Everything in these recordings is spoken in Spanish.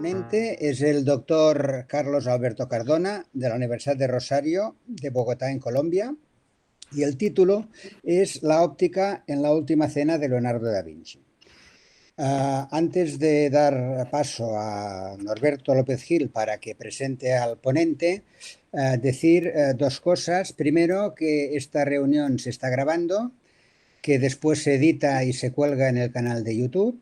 ponente es el doctor Carlos Alberto Cardona, de la Universidad de Rosario, de Bogotá, en Colombia, y el título es La óptica en la última cena de Leonardo da Vinci. Antes de dar paso a Norberto López Gil para que presente al ponente, decir dos cosas. Primero, que esta reunión se está grabando, que después se edita y se cuelga en el canal de YouTube,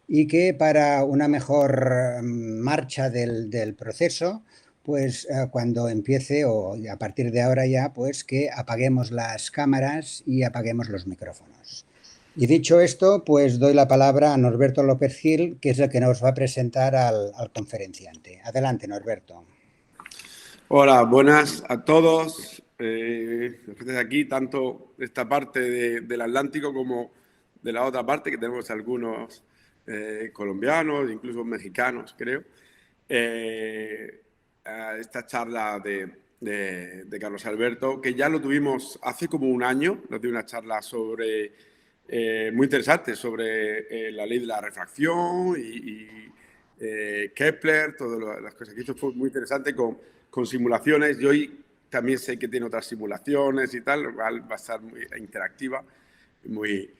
y que para una mejor marcha del proceso, pues cuando empiece o a partir de ahora ya, pues que apaguemos las cámaras y apaguemos los micrófonos. Y dicho esto, pues doy la palabra a Norberto López Gil, que es el que nos va a presentar al conferenciante. Adelante, Norberto. Hola, buenas a todos. Desde aquí, tanto de esta parte del Atlántico como de la otra parte, que tenemos algunos colombianos, incluso mexicanos, creo. A esta charla de Carlos Alberto, que ya lo tuvimos hace como un año, nos dio una charla sobre, muy interesante, sobre la ley de la refracción y Kepler, todas las cosas que hizo fue muy interesante con simulaciones. Y hoy también sé que tiene otras simulaciones y tal, va a estar muy interactiva, muy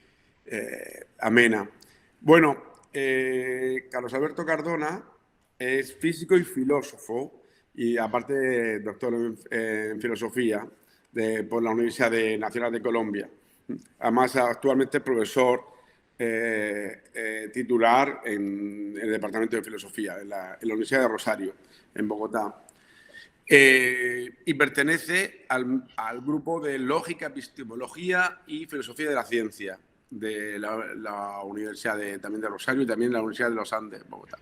amena. Bueno, Carlos Alberto Cardona es físico y filósofo, y aparte doctor en filosofía por la Universidad Nacional de Colombia. Además, actualmente es profesor titular en el Departamento de Filosofía en la Universidad de Rosario, en Bogotá. Y pertenece al grupo de Lógica, Epistemología y Filosofía de la Ciencia de la Universidad también de Rosario y también la Universidad de los Andes, Bogotá.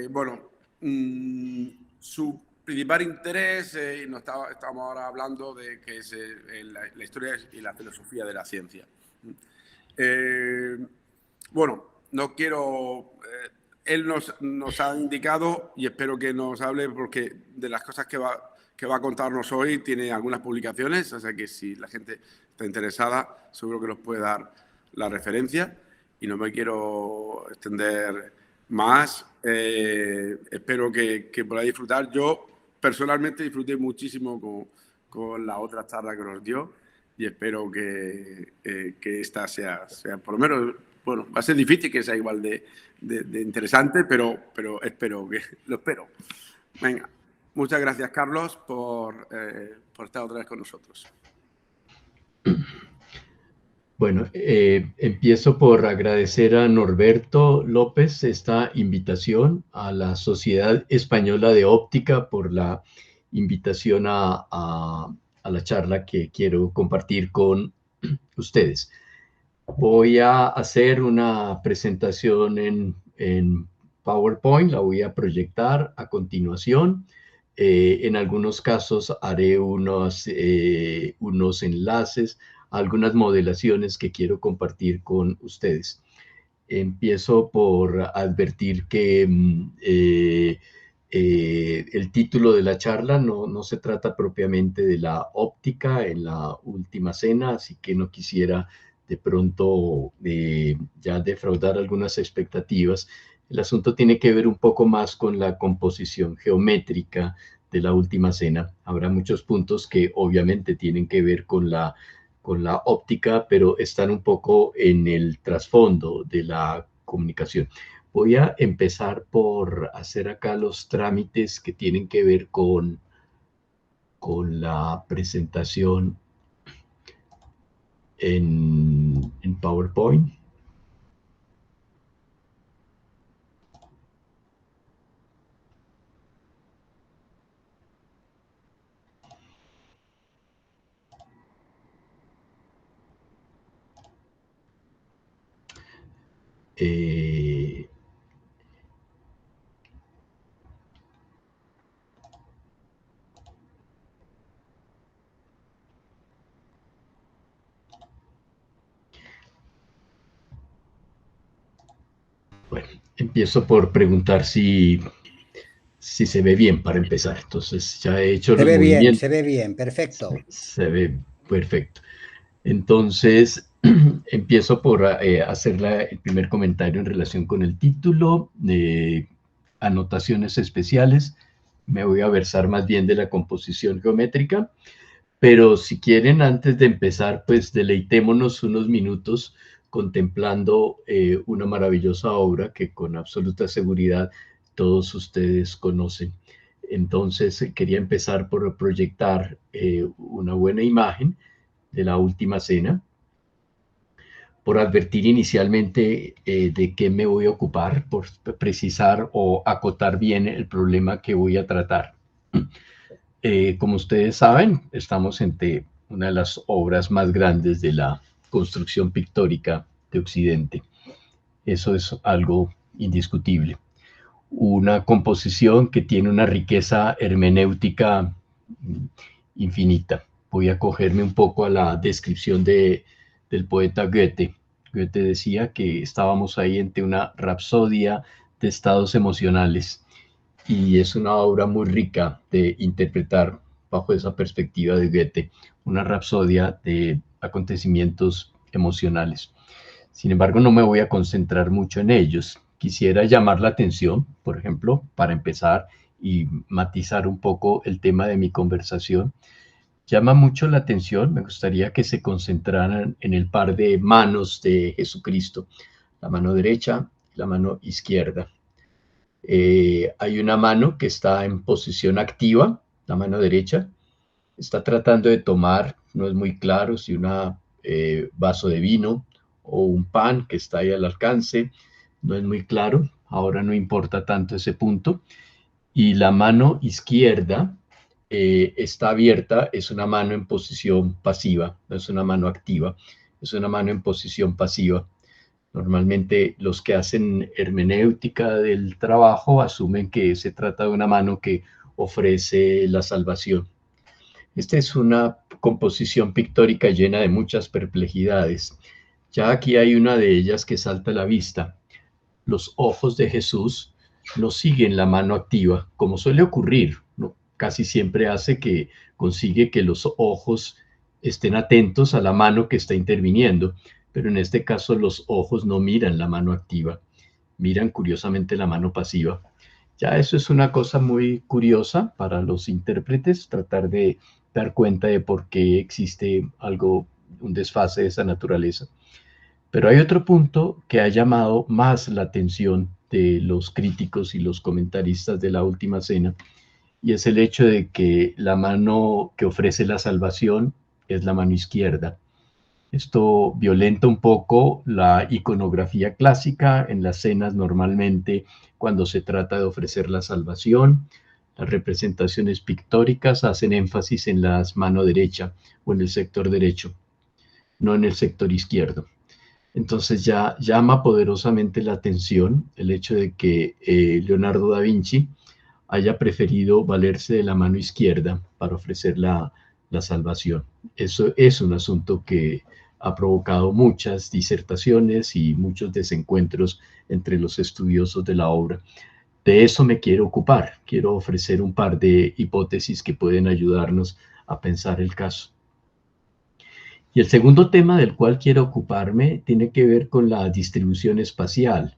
Bueno, su principal interés, estamos ahora hablando de que es la historia y la filosofía de la ciencia. Bueno, no quiero... él nos ha indicado, y espero que nos hable, porque de las cosas que va a contarnos hoy tiene algunas publicaciones, o sea que si la gente está interesada, seguro que nos puede dar la referencia, y no me quiero extender más. Espero que podáis disfrutar. Yo personalmente disfruté muchísimo con la otra charla que nos dio, y espero que esta sea por lo menos, bueno, va a ser difícil que sea igual de interesante, pero espero que lo espero. Venga, muchas gracias, Carlos, por estar otra vez con nosotros. Bueno, empiezo por agradecer a Norberto López esta invitación, a la Sociedad Española de Óptica por la invitación a la charla que quiero compartir con ustedes. Voy a hacer una presentación en PowerPoint, la voy a proyectar a continuación. En algunos casos haré unos enlaces, algunas modelaciones que quiero compartir con ustedes. Empiezo por advertir que el título de la charla no se trata propiamente de la óptica en la última cena, así que no quisiera de pronto ya defraudar algunas expectativas. El asunto tiene que ver un poco más con la composición geométrica de la última cena. Habrá muchos puntos que obviamente tienen que ver con la óptica, pero están un poco en el trasfondo de la comunicación. Voy a empezar por hacer acá los trámites que tienen que ver con la presentación en PowerPoint. Bueno, empiezo por preguntar si se ve bien para empezar. Entonces ya he hecho los movimientos. Se ve bien, perfecto. Se ve perfecto. Entonces, empiezo por hacer el primer comentario en relación con el título, anotaciones especiales. Me voy a versar más bien de la composición geométrica, pero si quieren, antes de empezar, pues deleitémonos unos minutos contemplando una maravillosa obra que con absoluta seguridad todos ustedes conocen. Entonces, quería empezar por proyectar una buena imagen de la Última Cena, por advertir inicialmente de qué me voy a ocupar, por precisar o acotar bien el problema que voy a tratar. Como ustedes saben, estamos ante una de las obras más grandes de la construcción pictórica de Occidente. Eso es algo indiscutible. Una composición que tiene una riqueza hermenéutica infinita. Voy a cogerme un poco a la descripción del poeta Goethe. Goethe decía que estábamos ahí ante una rapsodia de estados emocionales, y es una obra muy rica de interpretar bajo esa perspectiva de Goethe, una rapsodia de acontecimientos emocionales. Sin embargo, no me voy a concentrar mucho en ellos. Quisiera llamar la atención, por ejemplo, para empezar y matizar un poco el tema de mi conversación. Llama mucho la atención, me gustaría que se concentraran en el par de manos de Jesucristo, la mano derecha y la mano izquierda. Hay una mano que está en posición activa, la mano derecha, está tratando de tomar, no es muy claro si un vaso de vino o un pan que está ahí al alcance, no es muy claro, ahora no importa tanto ese punto. Y la mano izquierda está abierta, es una mano en posición pasiva, no es una mano activa, es una mano en posición pasiva. Normalmente los que hacen hermenéutica del trabajo asumen que se trata de una mano que ofrece la salvación. Esta es una composición pictórica llena de muchas perplejidades. Ya aquí hay una de ellas que salta a la vista. Los ojos de Jesús no siguen la mano activa, como suele ocurrir, ¿no? Casi siempre hace que consigue que los ojos estén atentos a la mano que está interviniendo, pero en este caso los ojos no miran la mano activa, miran curiosamente la mano pasiva. Ya eso es una cosa muy curiosa para los intérpretes, tratar de dar cuenta de por qué existe un desfase de esa naturaleza. Pero hay otro punto que ha llamado más la atención de los críticos y los comentaristas de la Última Cena, y es el hecho de que la mano que ofrece la salvación es la mano izquierda. Esto violenta un poco la iconografía clásica. En las cenas normalmente, cuando se trata de ofrecer la salvación, las representaciones pictóricas hacen énfasis en la mano derecha o en el sector derecho, no en el sector izquierdo. Entonces ya llama poderosamente la atención el hecho de que Leonardo da Vinci haya preferido valerse de la mano izquierda para ofrecer la salvación. Eso es un asunto que ha provocado muchas disertaciones y muchos desencuentros entre los estudiosos de la obra. De eso me quiero ocupar. Quiero ofrecer un par de hipótesis que pueden ayudarnos a pensar el caso. Y el segundo tema del cual quiero ocuparme tiene que ver con la distribución espacial.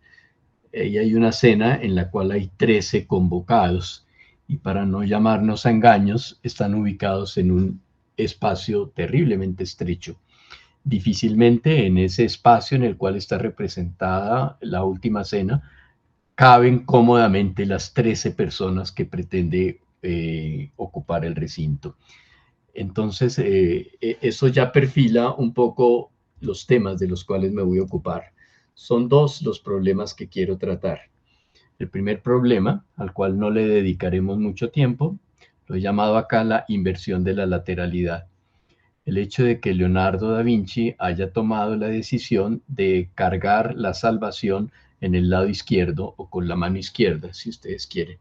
Y hay una cena en la cual hay 13 convocados, y para no llamarnos a engaños, están ubicados en un espacio terriblemente estrecho. Difícilmente en ese espacio en el cual está representada la Última Cena caben cómodamente las 13 personas que pretende ocupar el recinto. Entonces, eso ya perfila un poco los temas de los cuales me voy a ocupar. Son dos los problemas que quiero tratar. El primer problema, al cual no le dedicaremos mucho tiempo, lo he llamado acá la inversión de la lateralidad. El hecho de que Leonardo da Vinci haya tomado la decisión de cargar la salvación en el lado izquierdo o con la mano izquierda, si ustedes quieren,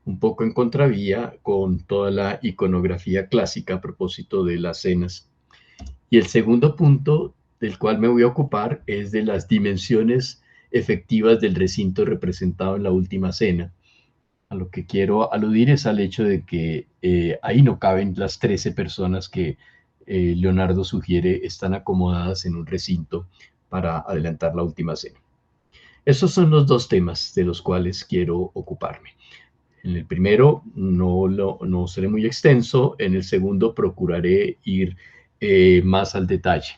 un poco en contravía con toda la iconografía clásica a propósito de las cenas. Y el segundo punto del cual me voy a ocupar es de las dimensiones efectivas del recinto representado en la Última Cena. A lo que quiero aludir es al hecho de que ahí no caben las 13 personas que Leonardo sugiere están acomodadas en un recinto para adelantar la última cena. Esos son los dos temas de los cuales quiero ocuparme. En el primero no seré muy extenso, en el segundo procuraré ir más al detalle.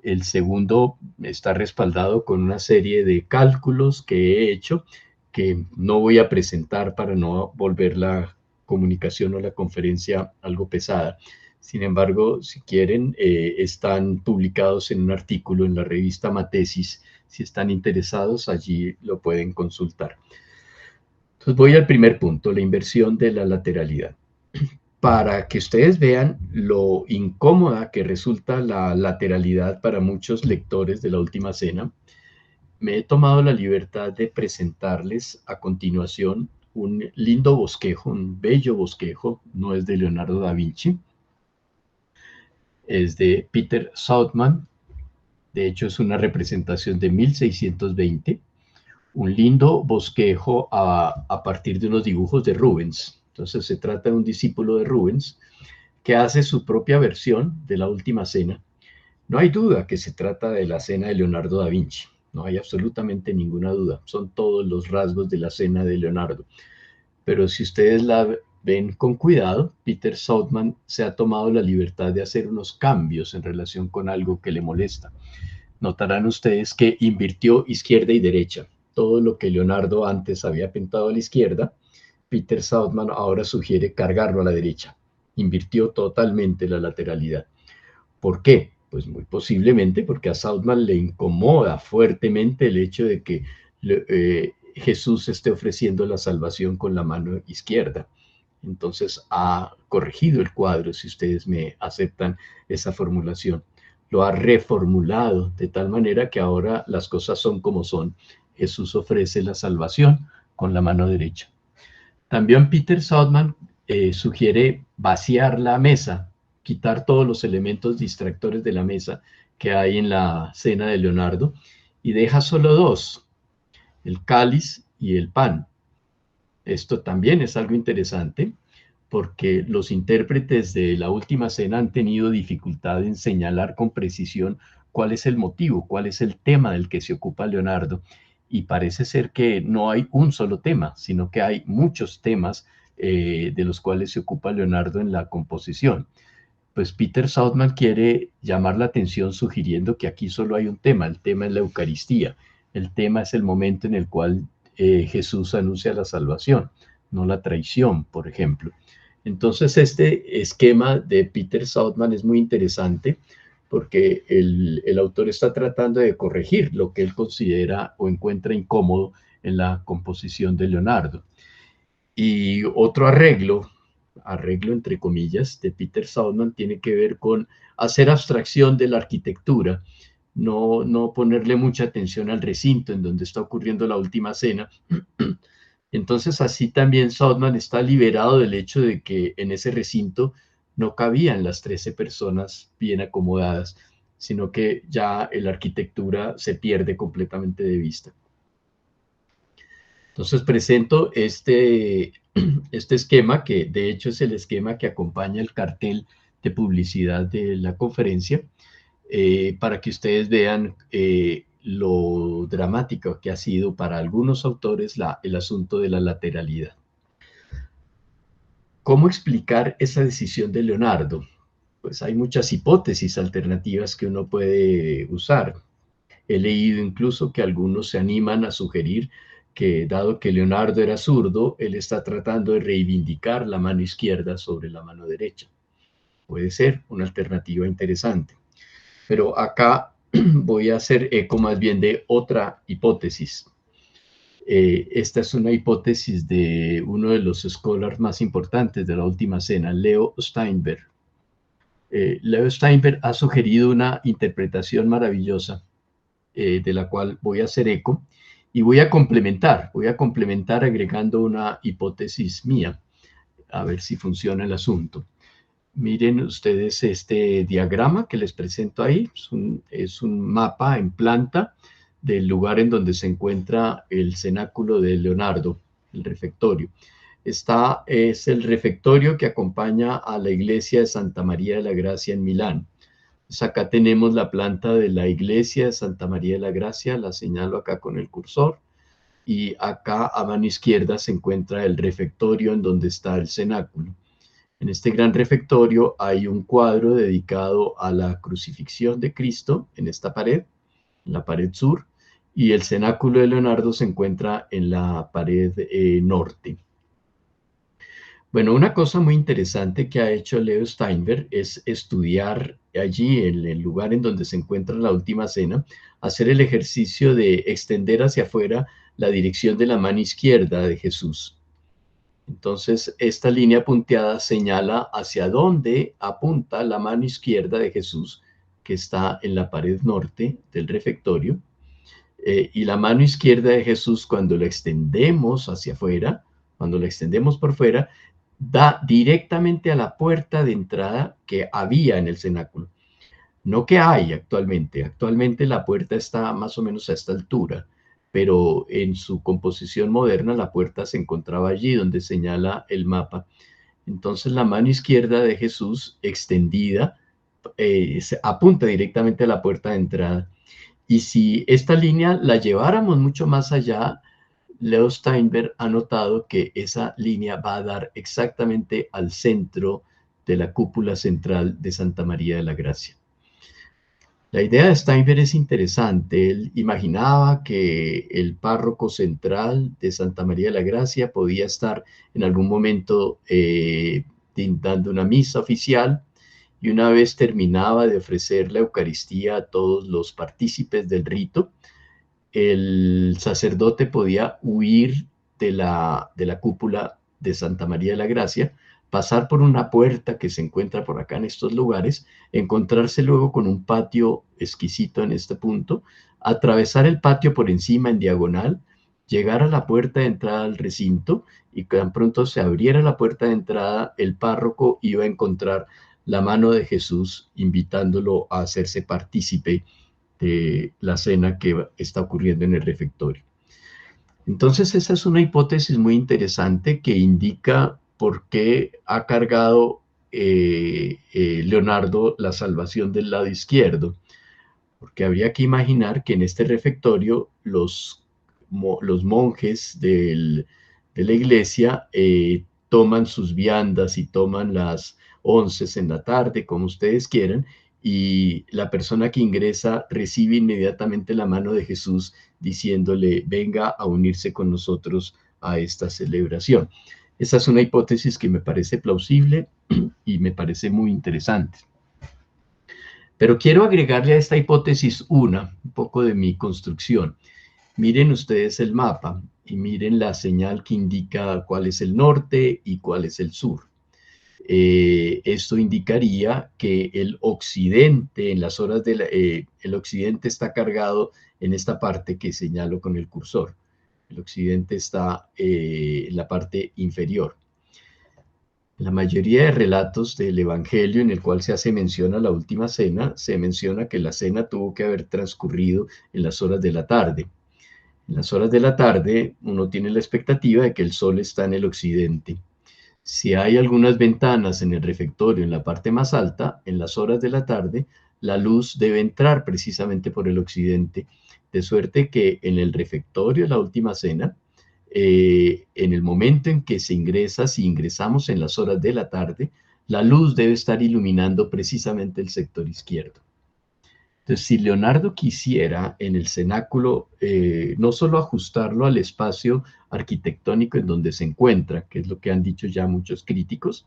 El segundo está respaldado con una serie de cálculos que he hecho que no voy a presentar para no volver la comunicación o la conferencia algo pesada. Sin embargo, si quieren, están publicados en un artículo en la revista Matesis. Si están interesados, allí lo pueden consultar. Entonces voy al primer punto, la inversión de la lateralidad. Para que ustedes vean lo incómoda que resulta la lateralidad para muchos lectores de la Última Cena, me he tomado la libertad de presentarles a continuación un lindo bosquejo, un bello bosquejo, no es de Leonardo da Vinci, es de Peter Southman, de hecho es una representación de 1620, un lindo bosquejo a partir de unos dibujos de Rubens. Entonces se trata de un discípulo de Rubens que hace su propia versión de la Última Cena. No hay duda que se trata de la cena de Leonardo da Vinci, no hay absolutamente ninguna duda, son todos los rasgos de la cena de Leonardo. Pero si ustedes la ven con cuidado, Peter Southman se ha tomado la libertad de hacer unos cambios en relación con algo que le molesta. Notarán ustedes que invirtió izquierda y derecha. Todo lo que Leonardo antes había pintado a la izquierda, Peter Southman ahora sugiere cargarlo a la derecha. Invirtió totalmente la lateralidad. ¿Por qué? Pues muy posiblemente porque a Southman le incomoda fuertemente el hecho de que Jesús esté ofreciendo la salvación con la mano izquierda. Entonces ha corregido el cuadro, si ustedes me aceptan esa formulación. Lo ha reformulado de tal manera que ahora las cosas son como son. Jesús ofrece la salvación con la mano derecha. También Peter Southman sugiere vaciar la mesa, quitar todos los elementos distractores de la mesa que hay en la cena de Leonardo y deja solo dos, el cáliz y el pan. Esto también es algo interesante porque los intérpretes de la Última Cena han tenido dificultad en señalar con precisión cuál es el motivo, cuál es el tema del que se ocupa Leonardo. Y parece ser que no hay un solo tema, sino que hay muchos temas de los cuales se ocupa Leonardo en la composición. Pues Peter Southman quiere llamar la atención sugiriendo que aquí solo hay un tema, el tema es la Eucaristía. El tema es el momento en el cual Jesús anuncia la salvación, no la traición, por ejemplo. Entonces este esquema de Peter Southman es muy interesante porque el autor está tratando de corregir lo que él considera o encuentra incómodo en la composición de Leonardo. Y otro arreglo entre comillas, de Peter Southman tiene que ver con hacer abstracción de la arquitectura, no ponerle mucha atención al recinto en donde está ocurriendo la Última Cena. Entonces así también Southman está liberado del hecho de que en ese recinto no cabían las 13 personas bien acomodadas, sino que ya la arquitectura se pierde completamente de vista. Entonces presento este esquema, que de hecho es el esquema que acompaña el cartel de publicidad de la conferencia, para que ustedes vean lo dramático que ha sido para algunos autores el asunto de la lateralidad. ¿Cómo explicar esa decisión de Leonardo? Pues hay muchas hipótesis alternativas que uno puede usar. He leído incluso que algunos se animan a sugerir que, dado que Leonardo era zurdo, él está tratando de reivindicar la mano izquierda sobre la mano derecha. Puede ser una alternativa interesante. Pero acá voy a hacer eco más bien de otra hipótesis. Esta es una hipótesis de uno de los scholars más importantes de la Última Cena, Leo Steinberg. Leo Steinberg ha sugerido una interpretación maravillosa de la cual voy a hacer eco y voy a complementar agregando una hipótesis mía, a ver si funciona el asunto. Miren ustedes este diagrama que les presento ahí, es un mapa en planta del lugar en donde se encuentra el cenáculo de Leonardo, el refectorio. es el refectorio que acompaña a la iglesia de Santa María de la Gracia en Milán. Pues acá tenemos la planta de la iglesia de Santa María de la Gracia, la señalo acá con el cursor, y acá a mano izquierda se encuentra el refectorio en donde está el cenáculo. En este gran refectorio hay un cuadro dedicado a la crucifixión de Cristo en esta pared, en la pared sur, y el cenáculo de Leonardo se encuentra en la pared norte. Bueno, una cosa muy interesante que ha hecho Leo Steinberg es estudiar allí, en el lugar en donde se encuentra la última cena, hacer el ejercicio de extender hacia afuera la dirección de la mano izquierda de Jesús. Entonces, esta línea punteada señala hacia dónde apunta la mano izquierda de Jesús, que está en la pared norte del refectorio. Y la mano izquierda de Jesús, cuando la extendemos hacia afuera, cuando la extendemos por fuera, da directamente a la puerta de entrada que había en el cenáculo. No que hay actualmente. Actualmente la puerta está más o menos a esta altura, pero en su composición moderna la puerta se encontraba allí donde señala el mapa. Entonces la mano izquierda de Jesús extendida apunta directamente a la puerta de entrada. Y si esta línea la lleváramos mucho más allá, Leo Steinberg ha notado que esa línea va a dar exactamente al centro de la cúpula central de Santa María de la Gracia. La idea de Steinberg es interesante. Él imaginaba que el párroco central de Santa María de la Gracia podía estar en algún momento dando una misa oficial, y una vez terminaba de ofrecer la Eucaristía a todos los partícipes del rito, el sacerdote podía huir de la cúpula de Santa María de la Gracia, pasar por una puerta que se encuentra por acá en estos lugares, encontrarse luego con un patio exquisito en este punto, atravesar el patio por encima en diagonal, llegar a la puerta de entrada al recinto, y tan pronto se abriera la puerta de entrada, el párroco iba a encontrar la mano de Jesús invitándolo a hacerse partícipe de la cena que está ocurriendo en el refectorio. Entonces esa es una hipótesis muy interesante que indica por qué ha cargado Leonardo la salvación del lado izquierdo, porque habría que imaginar que en este refectorio los monjes de la iglesia toman sus viandas y toman las onces en la tarde, como ustedes quieran, y la persona que ingresa recibe inmediatamente la mano de Jesús diciéndole: venga a unirse con nosotros a esta celebración. Esa es una hipótesis que me parece plausible y me parece muy interesante. Pero quiero agregarle a esta hipótesis un poco de mi construcción. Miren ustedes el mapa y miren la señal que indica cuál es el norte y cuál es el sur. Esto indicaría que el occidente, en las horas el occidente está cargado en esta parte que señalo con el cursor. El occidente está en la parte inferior. En la mayoría de relatos del Evangelio en el cual se hace mención a la última cena, se menciona que la cena tuvo que haber transcurrido en las horas de la tarde. En las horas de la tarde uno tiene la expectativa de que el sol está en el occidente. Si hay algunas ventanas en el refectorio en la parte más alta, en las horas de la tarde, la luz debe entrar precisamente por el occidente, de suerte que en el refectorio, la última cena, en el momento en que se ingresa, si ingresamos en las horas de la tarde, la luz debe estar iluminando precisamente el sector izquierdo. Entonces, si Leonardo quisiera en el cenáculo no solo ajustarlo al espacio arquitectónico en donde se encuentra, que es lo que han dicho ya muchos críticos,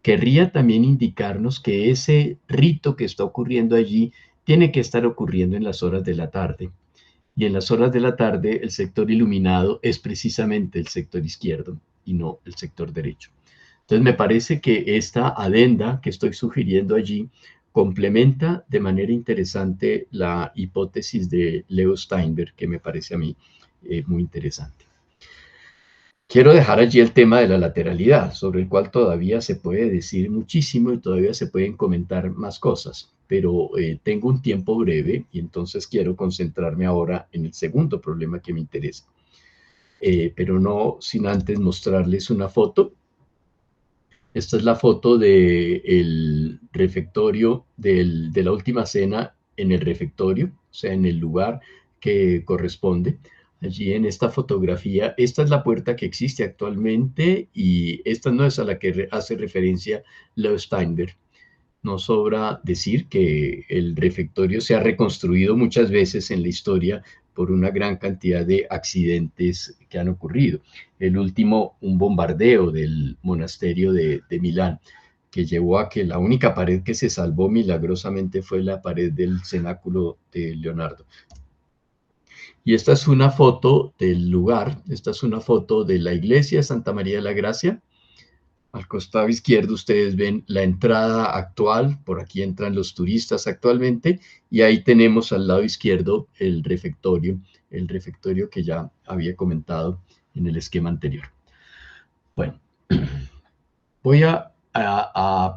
querría también indicarnos que ese rito que está ocurriendo allí tiene que estar ocurriendo en las horas de la tarde. Y en las horas de la tarde el sector iluminado es precisamente el sector izquierdo y no el sector derecho. Entonces me parece que esta adenda que estoy sugiriendo allí complementa de manera interesante la hipótesis de Leo Steinberg, que me parece a mí muy interesante. Quiero dejar allí el tema de la lateralidad, sobre el cual todavía se puede decir muchísimo y todavía se pueden comentar más cosas, pero tengo un tiempo breve y entonces quiero concentrarme ahora en el segundo problema que me interesa. pero no sin antes mostrarles una foto. Esta es la foto del refectorio de la última cena en el refectorio, o sea, en el lugar que corresponde. Allí en esta fotografía, esta es la puerta que existe actualmente y esta no es a la que hace referencia Leo Steinberg. No sobra decir que el refectorio se ha reconstruido muchas veces en la historia por una gran cantidad de accidentes que han ocurrido. El último, un bombardeo del monasterio de Milán, que llevó a que la única pared que se salvó milagrosamente fue la pared del cenáculo de Leonardo. Y esta es una foto del lugar, esta es una foto de la iglesia de Santa María de la Gracia. Al costado izquierdo ustedes ven la entrada actual, por aquí entran los turistas actualmente, y ahí tenemos al lado izquierdo el refectorio que ya había comentado en el esquema anterior. Bueno, voy a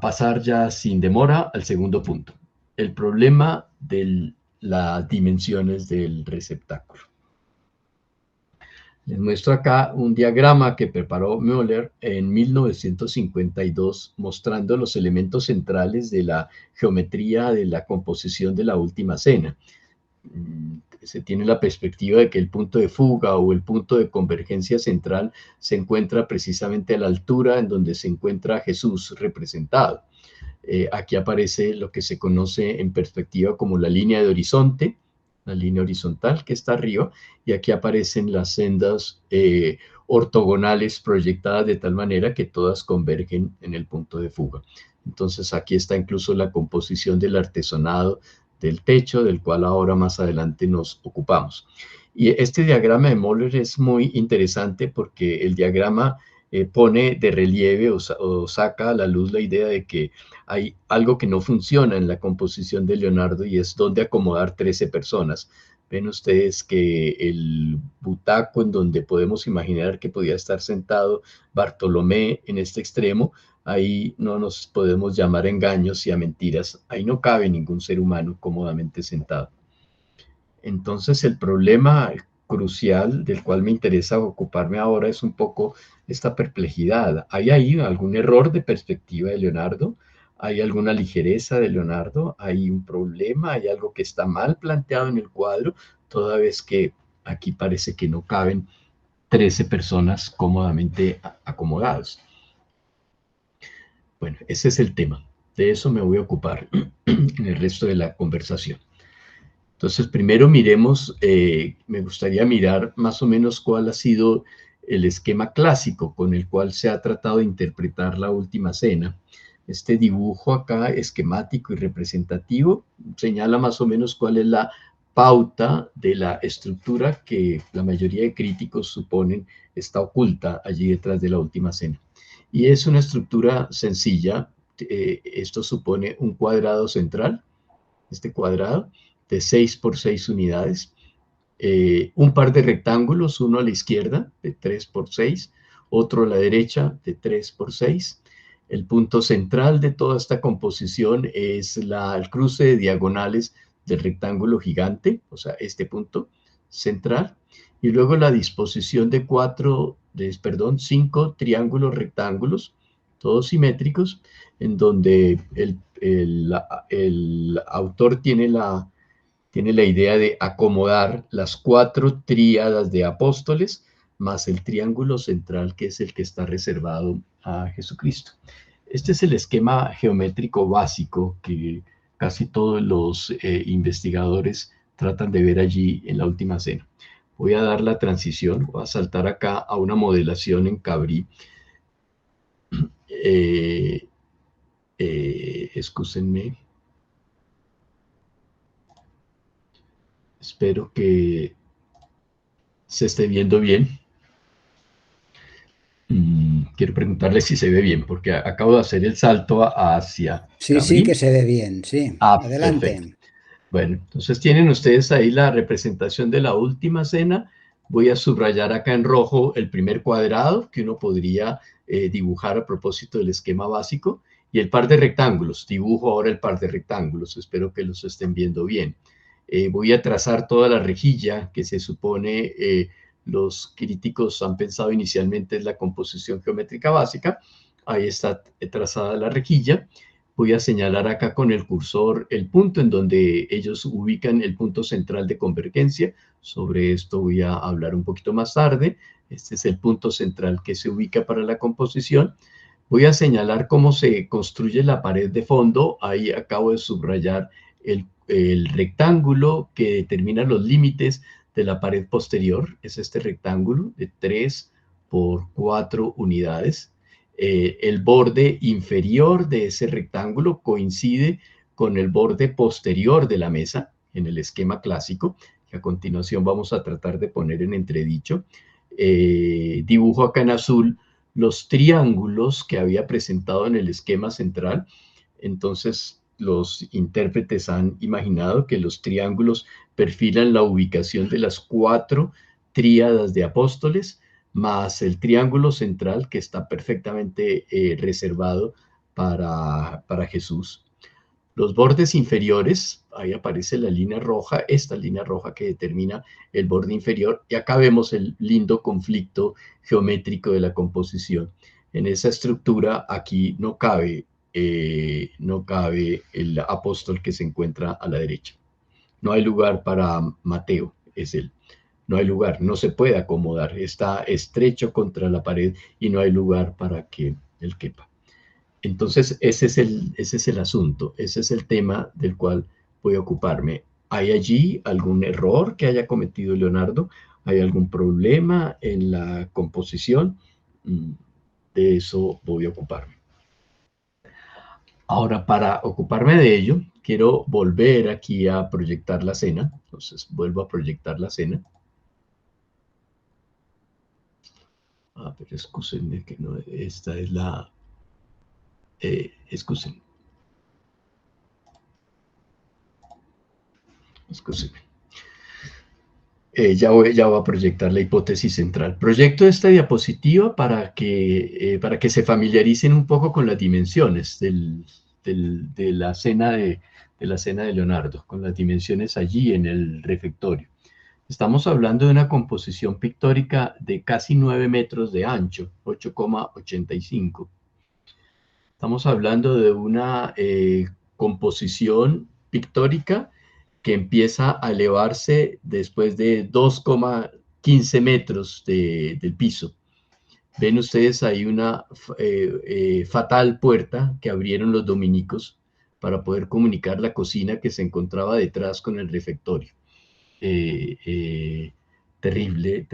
pasar ya sin demora al segundo punto, el problema de las dimensiones del receptáculo. Les muestro acá un diagrama que preparó Müller en 1952 mostrando los elementos centrales de la geometría de la composición de la última cena. Se tiene la perspectiva de que el punto de fuga o el punto de convergencia central se encuentra precisamente a la altura en donde se encuentra Jesús representado. Aquí aparece lo que se conoce en perspectiva como la línea de horizonte, la línea horizontal que está arriba, y aquí aparecen las sendas ortogonales proyectadas de tal manera que todas convergen en el punto de fuga. Entonces aquí está incluso la composición del artesonado del techo, del cual ahora más adelante nos ocupamos. Y este diagrama de Müller es muy interesante porque el diagrama pone de relieve o saca a la luz la idea de que hay algo que no funciona en la composición de Leonardo y es dónde acomodar 13 personas. Ven ustedes que el butaco en donde podemos imaginar que podía estar sentado Bartolomé en este extremo, ahí no nos podemos llamar a engaños y a mentiras. Ahí no cabe ningún ser humano cómodamente sentado. Entonces el problema crucial del cual me interesa ocuparme ahora es un poco esta perplejidad. ¿Hay ahí algún error de perspectiva de Leonardo? ¿Hay alguna ligereza de Leonardo? ¿Hay un problema? ¿Hay algo que está mal planteado en el cuadro? Toda vez que aquí parece que no caben 13 personas cómodamente acomodadas. Bueno, ese es el tema. De eso me voy a ocupar en el resto de la conversación. Entonces, primero miremos, me gustaría mirar más o menos cuál ha sido el esquema clásico con el cual se ha tratado de interpretar la última cena. Este dibujo acá, esquemático y representativo, señala más o menos cuál es la pauta de la estructura que la mayoría de críticos suponen está oculta allí detrás de la última cena. Y es una estructura sencilla. Esto supone un cuadrado central, este cuadrado, de 6 por 6 unidades, un par de rectángulos, uno a la izquierda de 3 por 6, otro a la derecha de 3 por 6. El punto central de toda esta composición es el cruce de diagonales del rectángulo gigante, o sea, este punto central, y luego la disposición de 5 triángulos rectángulos, todos simétricos, en donde el autor tiene la idea de acomodar las 4 tríadas de apóstoles más el triángulo central que es el que está reservado a Jesucristo. Este es el esquema geométrico básico que casi todos los investigadores tratan de ver allí en la última cena. Voy a dar la transición, voy a saltar acá a una modelación en Cabrí. Excúsenme. Espero que se esté viendo bien. Quiero preguntarle si se ve bien, porque acabo de hacer el salto hacia Sí, Cabrí. sí, que se ve bien, sí. Adelante. Perfecto. Bueno, entonces tienen ustedes ahí la representación de la última cena. Voy a subrayar acá en rojo el primer cuadrado que uno podría dibujar a propósito del esquema básico y el par de rectángulos. Dibujo ahora el par de rectángulos. Espero que los estén viendo bien. Voy a trazar toda la rejilla que se supone los críticos han pensado inicialmente es la composición geométrica básica. Ahí está trazada la rejilla. Voy a señalar acá con el cursor el punto en donde ellos ubican el punto central de convergencia. Sobre esto voy a hablar un poquito más tarde. Este es el punto central que se ubica para la composición. Voy a señalar cómo se construye la pared de fondo. Ahí acabo de subrayar el rectángulo que determina los límites de la pared posterior. Es este rectángulo de 3 por 4 unidades. El borde inferior de ese rectángulo coincide con el borde posterior de la mesa en el esquema clásico, que a continuación vamos a tratar de poner en entredicho. Dibujo acá en azul los triángulos que había presentado en el esquema central. Entonces, los intérpretes han imaginado que los triángulos perfilan la ubicación de las 4 tríadas de apóstoles, más el triángulo central que está perfectamente reservado para Jesús. Los bordes inferiores, ahí aparece la línea roja, esta línea roja que determina el borde inferior, y acá vemos el lindo conflicto geométrico de la composición. En esa estructura aquí no cabe el apóstol que se encuentra a la derecha. No hay lugar para Mateo, es él. No hay lugar, no se puede acomodar, está estrecho contra la pared y no hay lugar para que él quepa. Entonces, ese es el asunto, ese es el tema del cual voy a ocuparme. ¿Hay allí algún error que haya cometido Leonardo? ¿Hay algún problema en la composición? De eso voy a ocuparme. Ahora, para ocuparme de ello, quiero volver aquí a proyectar la escena. Entonces, vuelvo a proyectar la escena. Pero excúsenme que no, esta es la... excúsenme. Ya voy a proyectar la hipótesis central. Proyecto esta diapositiva para que se familiaricen un poco con las dimensiones de la escena de Leonardo, con las dimensiones allí en el refectorio. Estamos hablando de una composición pictórica de casi 9 metros de ancho, 8,85. Estamos hablando de una composición pictórica que empieza a elevarse después de 2,15 metros del piso. Ven ustedes ahí una fatal puerta que abrieron los dominicos para poder comunicar la cocina que se encontraba detrás con el refectorio. Terrible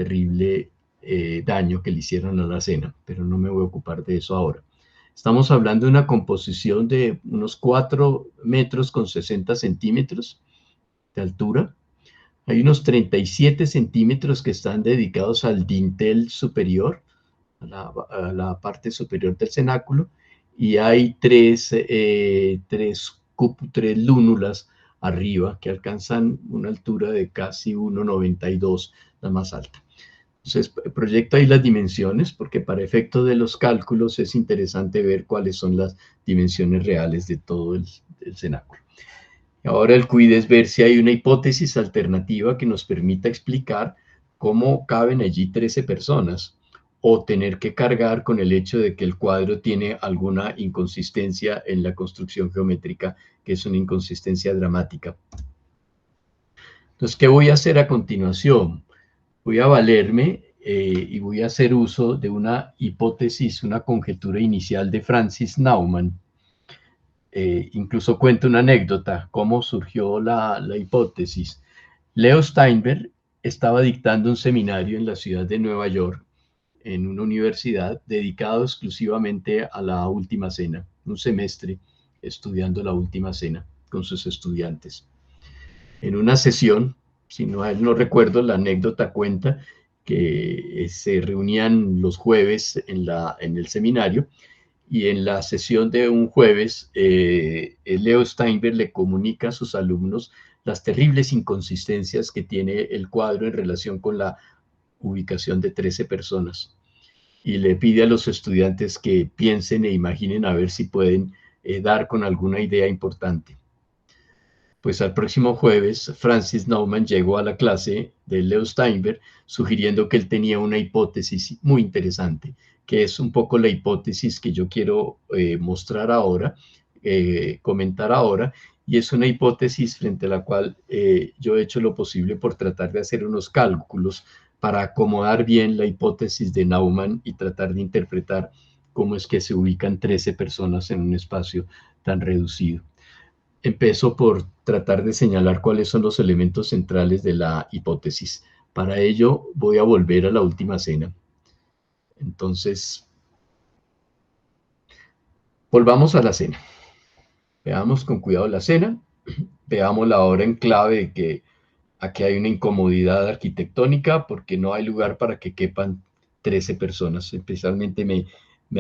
daño que le hicieron a la cena, pero no me voy a ocupar de eso ahora. Estamos hablando de una composición de unos 4 metros con 60 centímetros de altura. Hay unos 37 centímetros que están dedicados al dintel superior, a la parte superior del cenáculo, y hay tres lúnulas arriba que alcanzan una altura de casi 1,92, la más alta. Entonces, proyecto ahí las dimensiones porque para efecto de los cálculos es interesante ver cuáles son las dimensiones reales de todo el cenáculo. Ahora el quid es ver si hay una hipótesis alternativa que nos permita explicar cómo caben allí 13 personas o tener que cargar con el hecho de que el cuadro tiene alguna inconsistencia en la construcción geométrica, que es una inconsistencia dramática. Entonces, ¿qué voy a hacer a continuación? Voy a valerme y voy a hacer uso de una hipótesis, una conjetura inicial de Francis Naumann. Incluso cuento una anécdota, cómo surgió la hipótesis. Leo Steinberg estaba dictando un seminario en la ciudad de Nueva York, en una universidad, dedicado exclusivamente a la Última Cena, un semestre estudiando la Última Cena con sus estudiantes. En una sesión, si no recuerdo, la anécdota cuenta que se reunían los jueves en el seminario, y en la sesión de un jueves, Leo Steinberg le comunica a sus alumnos las terribles inconsistencias que tiene el cuadro en relación con la ubicación de 13 personas. Y le pide a los estudiantes que piensen e imaginen a ver si pueden dar con alguna idea importante. Pues al próximo jueves, Francis Naumann llegó a la clase de Leo Steinberg sugiriendo que él tenía una hipótesis muy interesante, que es un poco la hipótesis que yo quiero mostrar ahora, comentar ahora, y es una hipótesis frente a la cual yo he hecho lo posible por tratar de hacer unos cálculos para acomodar bien la hipótesis de Naumann y tratar de interpretar cómo es que se ubican 13 personas en un espacio tan reducido. Empiezo por tratar de señalar cuáles son los elementos centrales de la hipótesis. Para ello voy a volver a la última cena. Entonces, volvamos a la cena. Veamos con cuidado la cena. Veamos ahora en clave de que aquí hay una incomodidad arquitectónica porque no hay lugar para que quepan 13 personas. Especialmente me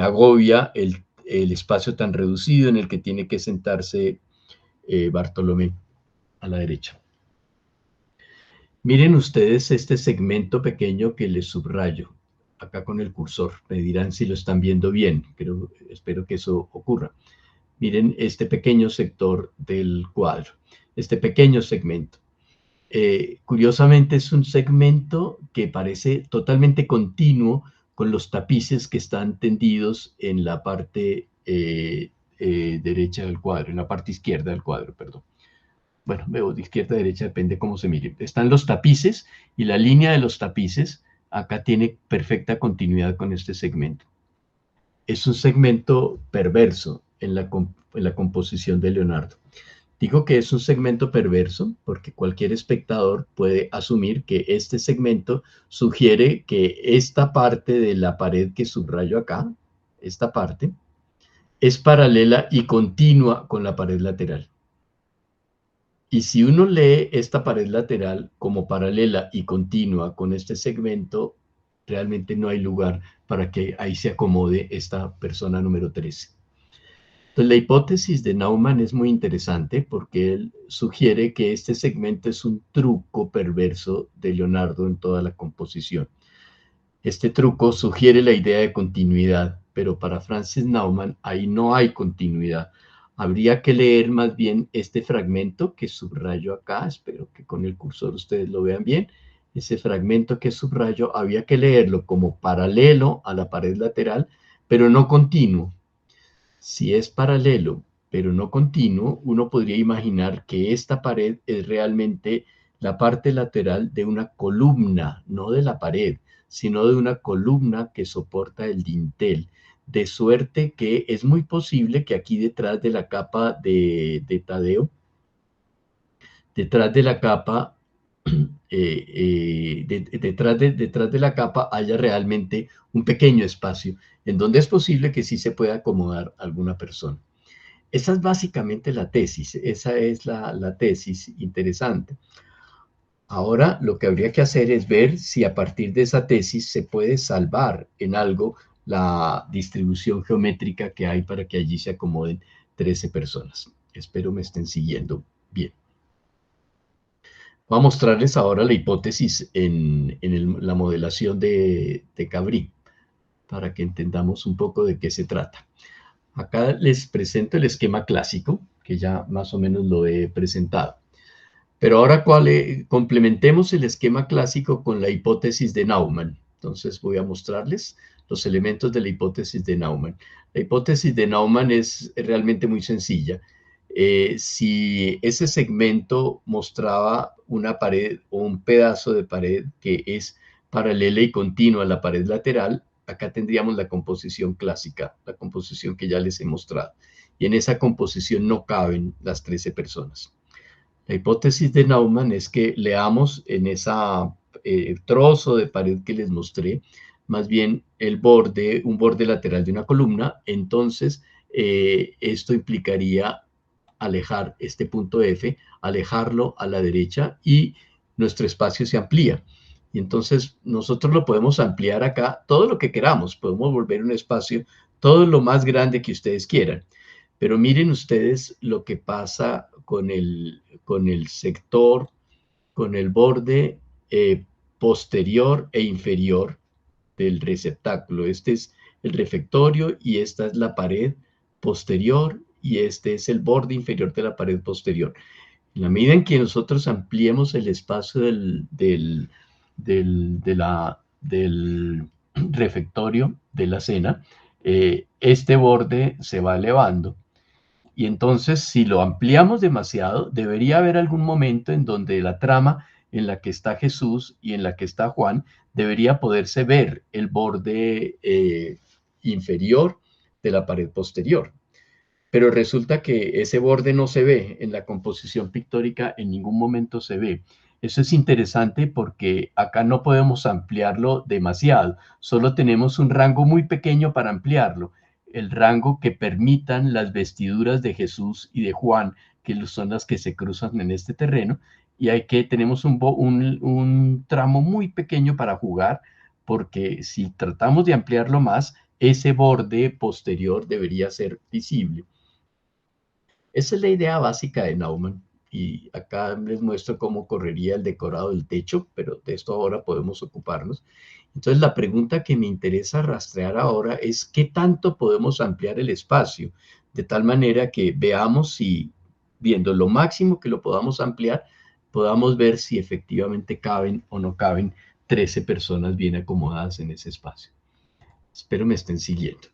agobia el espacio tan reducido en el que tiene que sentarse Bartolomé a la derecha. Miren ustedes este segmento pequeño que les subrayo acá con el cursor. Me dirán si lo están viendo bien. Espero que eso ocurra. Miren este pequeño sector del cuadro, este pequeño segmento. Curiosamente es un segmento que parece totalmente continuo con los tapices que están tendidos en la parte derecha del cuadro, en la parte izquierda del cuadro, perdón. Bueno, veo de izquierda a derecha, depende cómo se mire. Están los tapices y la línea de los tapices acá tiene perfecta continuidad con este segmento. Es un segmento perverso en la composición de Leonardo. Digo que es un segmento perverso porque cualquier espectador puede asumir que este segmento sugiere que esta parte de la pared que subrayo acá, esta parte, es paralela y continua con la pared lateral. Y si uno lee esta pared lateral como paralela y continua con este segmento, realmente no hay lugar para que ahí se acomode esta persona número 13. Entonces, la hipótesis de Naumann es muy interesante porque él sugiere que este segmento es un truco perverso de Leonardo en toda la composición. Este truco sugiere la idea de continuidad, pero para Francis Naumann ahí no hay continuidad. Habría que leer más bien este fragmento que subrayo acá, espero que con el cursor ustedes lo vean bien. Ese fragmento que subrayo había que leerlo como paralelo a la pared lateral, pero no continuo. Si es paralelo, pero no continuo, uno podría imaginar que esta pared es realmente la parte lateral de una columna, no de la pared, sino de una columna que soporta el dintel, de suerte que es muy posible que aquí detrás de la capa de Tadeo, detrás de la capa, detrás de la capa haya realmente un pequeño espacio en donde es posible que sí se pueda acomodar alguna persona. Esa es básicamente la tesis, esa es la tesis interesante. Ahora lo que habría que hacer es ver si a partir de esa tesis se puede salvar en algo la distribución geométrica que hay para que allí se acomoden 13 personas. Espero me estén siguiendo bien. Voy a mostrarles ahora la hipótesis en la modelación de Cabrí, para que entendamos un poco de qué se trata. Acá les presento el esquema clásico, que ya más o menos lo he presentado. Pero ahora complementemos el esquema clásico con la hipótesis de Naumann. Entonces voy a mostrarles los elementos de la hipótesis de Naumann. La hipótesis de Naumann es realmente muy sencilla. Si ese segmento mostraba una pared o un pedazo de pared que es paralela y continua a la pared lateral, acá tendríamos la composición clásica, la composición que ya les he mostrado. Y en esa composición no caben las 13 personas. La hipótesis de Naumann es que leamos en ese trozo de pared que les mostré, más bien un borde lateral de una columna. Entonces, esto implicaría alejar este punto F, alejarlo a la derecha y nuestro espacio se amplía. Y entonces nosotros lo podemos ampliar acá todo lo que queramos, podemos volver un espacio todo lo más grande que ustedes quieran. Pero miren ustedes lo que pasa con el sector, con el borde posterior e inferior del receptáculo. Este es el refectorio y esta es la pared posterior y este es el borde inferior de la pared posterior. En la medida en que nosotros ampliemos el espacio del refectorio de la cena, este borde se va elevando. Y entonces, si lo ampliamos demasiado, debería haber algún momento en donde la trama en la que está Jesús y en la que está Juan, debería poderse ver el borde inferior de la pared posterior. Pero resulta que ese borde no se ve en la composición pictórica, en ningún momento se ve. Eso es interesante porque acá no podemos ampliarlo demasiado, solo tenemos un rango muy pequeño para ampliarlo, el rango que permitan las vestiduras de Jesús y de Juan, que son las que se cruzan en este terreno, y tenemos un tramo muy pequeño para jugar, porque si tratamos de ampliarlo más, ese borde posterior debería ser visible. Esa es la idea básica de Naumann, y acá les muestro cómo correría el decorado del techo, pero de esto ahora podemos ocuparnos. Entonces la pregunta que me interesa rastrear ahora es qué tanto podemos ampliar el espacio, de tal manera que veamos si, viendo lo máximo que lo podamos ampliar, podamos ver si efectivamente caben o no caben 13 personas bien acomodadas en ese espacio. Espero me estén siguiendo.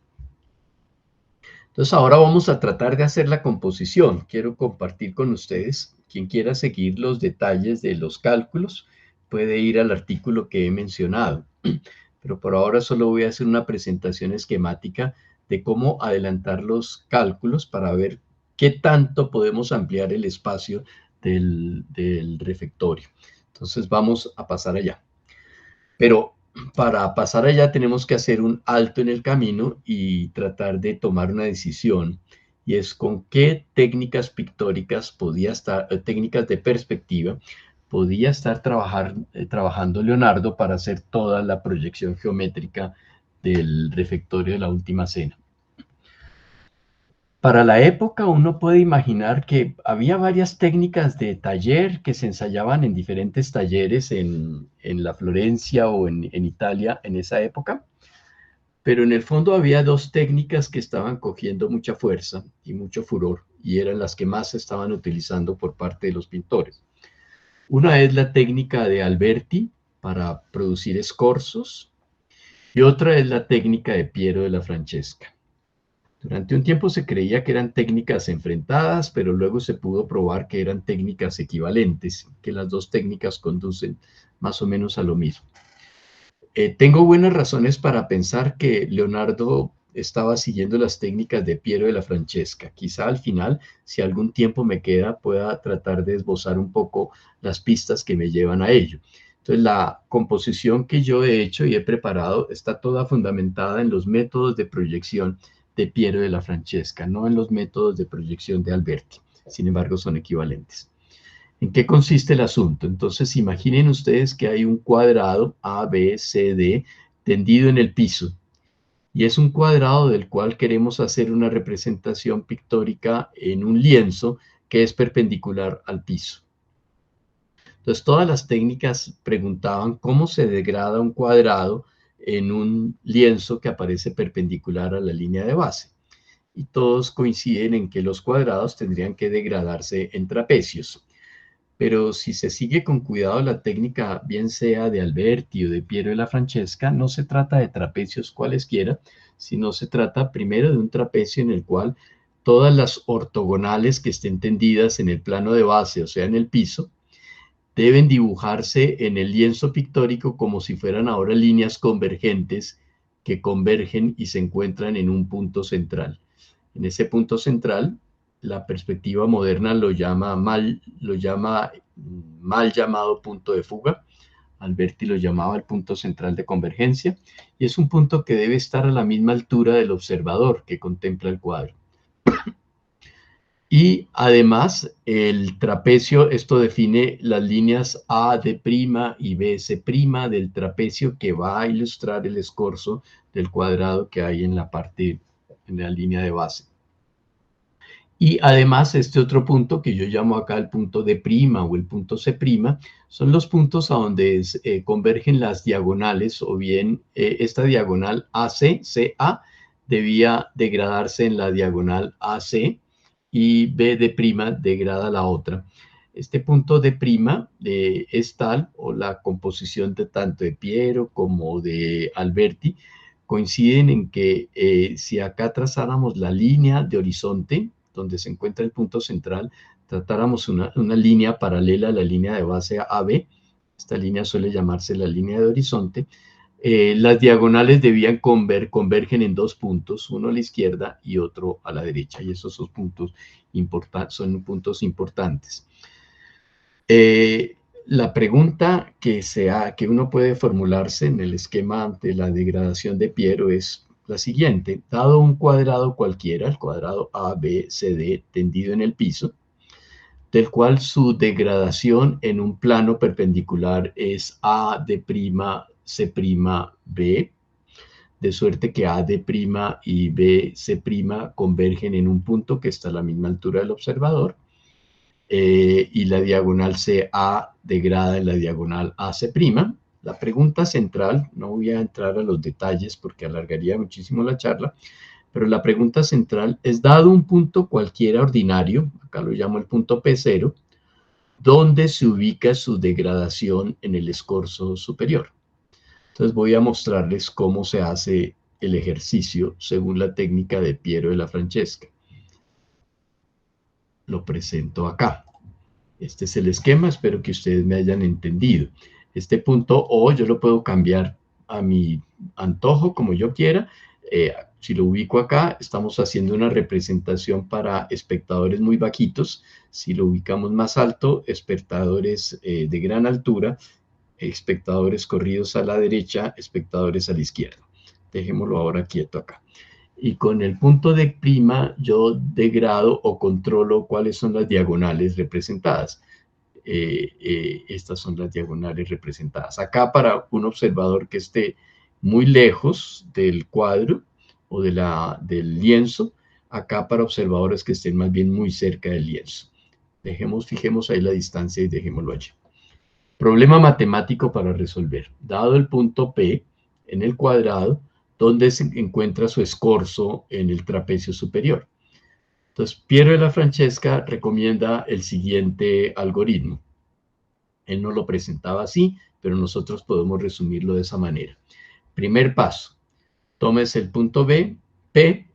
Entonces ahora vamos a tratar de hacer la composición. Quiero compartir con ustedes, quien quiera seguir los detalles de los cálculos, puede ir al artículo que he mencionado. Pero por ahora solo voy a hacer una presentación esquemática de cómo adelantar los cálculos para ver qué tanto podemos ampliar el espacio del refectorio. Entonces vamos a pasar allá. Pero para pasar allá tenemos que hacer un alto en el camino y tratar de tomar una decisión, y es con qué técnicas pictóricas técnicas de perspectiva, podía estar trabajando Leonardo para hacer toda la proyección geométrica del refectorio de la Última Cena. Para la época uno puede imaginar que había varias técnicas de taller que se ensayaban en diferentes talleres en la Florencia o en Italia en esa época, pero en el fondo había dos técnicas que estaban cogiendo mucha fuerza y mucho furor, y eran las que más se estaban utilizando por parte de los pintores. Una es la técnica de Alberti para producir escorzos, y otra es la técnica de Piero della Francesca. Durante un tiempo se creía que eran técnicas enfrentadas, pero luego se pudo probar que eran técnicas equivalentes, que las dos técnicas conducen más o menos a lo mismo. Tengo buenas razones para pensar que Leonardo estaba siguiendo las técnicas de Piero della Francesca. Quizá al final, si algún tiempo me queda, pueda tratar de esbozar un poco las pistas que me llevan a ello. Entonces, la composición que yo he hecho y he preparado está toda fundamentada en los métodos de proyección de Piero della Francesca, no en los métodos de proyección de Alberti. Sin embargo, son equivalentes. ¿En qué consiste el asunto? Entonces, imaginen ustedes que hay un cuadrado A, B, C, D tendido en el piso, y es un cuadrado del cual queremos hacer una representación pictórica en un lienzo que es perpendicular al piso. Entonces, todas las técnicas preguntaban cómo se degrada un cuadrado en un lienzo que aparece perpendicular a la línea de base. Y todos coinciden en que los cuadrados tendrían que degradarse en trapecios. Pero si se sigue con cuidado la técnica, bien sea de Alberti o de Piero della Francesca, no se trata de trapecios cualesquiera, sino se trata primero de un trapecio en el cual todas las ortogonales que estén tendidas en el plano de base, o sea, en el piso, deben dibujarse en el lienzo pictórico como si fueran ahora líneas convergentes que convergen y se encuentran en un punto central. En ese punto central, la perspectiva moderna lo llama mal llamado punto de fuga. Alberti lo llamaba el punto central de convergencia, y es un punto que debe estar a la misma altura del observador que contempla el cuadro. Y además, el trapecio, esto define las líneas AD' y BS' del trapecio que va a ilustrar el escorzo del cuadrado que hay en la parte, en la línea de base. Y además, este otro punto que yo llamo acá el punto D' o el punto C', son los puntos a donde convergen las diagonales, o bien esta diagonal AC, CA, debía degradarse en la diagonal AC, y B' degrada la otra. Este punto D' es tal, o la composición de tanto de Piero como de Alberti, coinciden en que si acá trazáramos la línea de horizonte, donde se encuentra el punto central, tratáramos una línea paralela a la línea de base AB, esta línea suele llamarse la línea de horizonte, las diagonales debían convergen en dos puntos, uno a la izquierda y otro a la derecha, y esos son puntos importantes. La pregunta que uno puede formularse en el esquema de la degradación de Piero es la siguiente. Dado un cuadrado cualquiera, el cuadrado ABCD tendido en el piso, del cual su degradación en un plano perpendicular es AD'C', B, de suerte que AD' y BC' convergen en un punto que está a la misma altura del observador, y la diagonal CA degrada en la diagonal AC'. La pregunta central, no voy a entrar a los detalles porque alargaría muchísimo la charla, pero la pregunta central es, dado un punto cualquiera ordinario, acá lo llamo el punto P0, ¿dónde se ubica su degradación en el escorzo superior? Entonces voy a mostrarles cómo se hace el ejercicio según la técnica de Piero de la Francesca. Lo presento acá. Este es el esquema, espero que ustedes me hayan entendido. Este punto O yo lo puedo cambiar a mi antojo, como yo quiera. Si lo ubico acá, estamos haciendo una representación para espectadores muy bajitos. Si lo ubicamos más alto, espectadores de gran altura, espectadores corridos a la derecha, espectadores a la izquierda. Dejémoslo ahora quieto acá. Y con el punto D' yo degrado o controlo cuáles son las diagonales representadas. Estas son las diagonales representadas. Acá, para un observador que esté muy lejos del cuadro o del lienzo, acá para observadores que estén más bien muy cerca del lienzo. Fijemos ahí la distancia y dejémoslo allí. Problema matemático para resolver. Dado el punto P en el cuadrado, ¿dónde se encuentra su escorzo en el trapecio superior? Entonces, Piero de la Francesca recomienda el siguiente algoritmo. Él no lo presentaba así, pero nosotros podemos resumirlo de esa manera. Primer paso, tómese el punto P,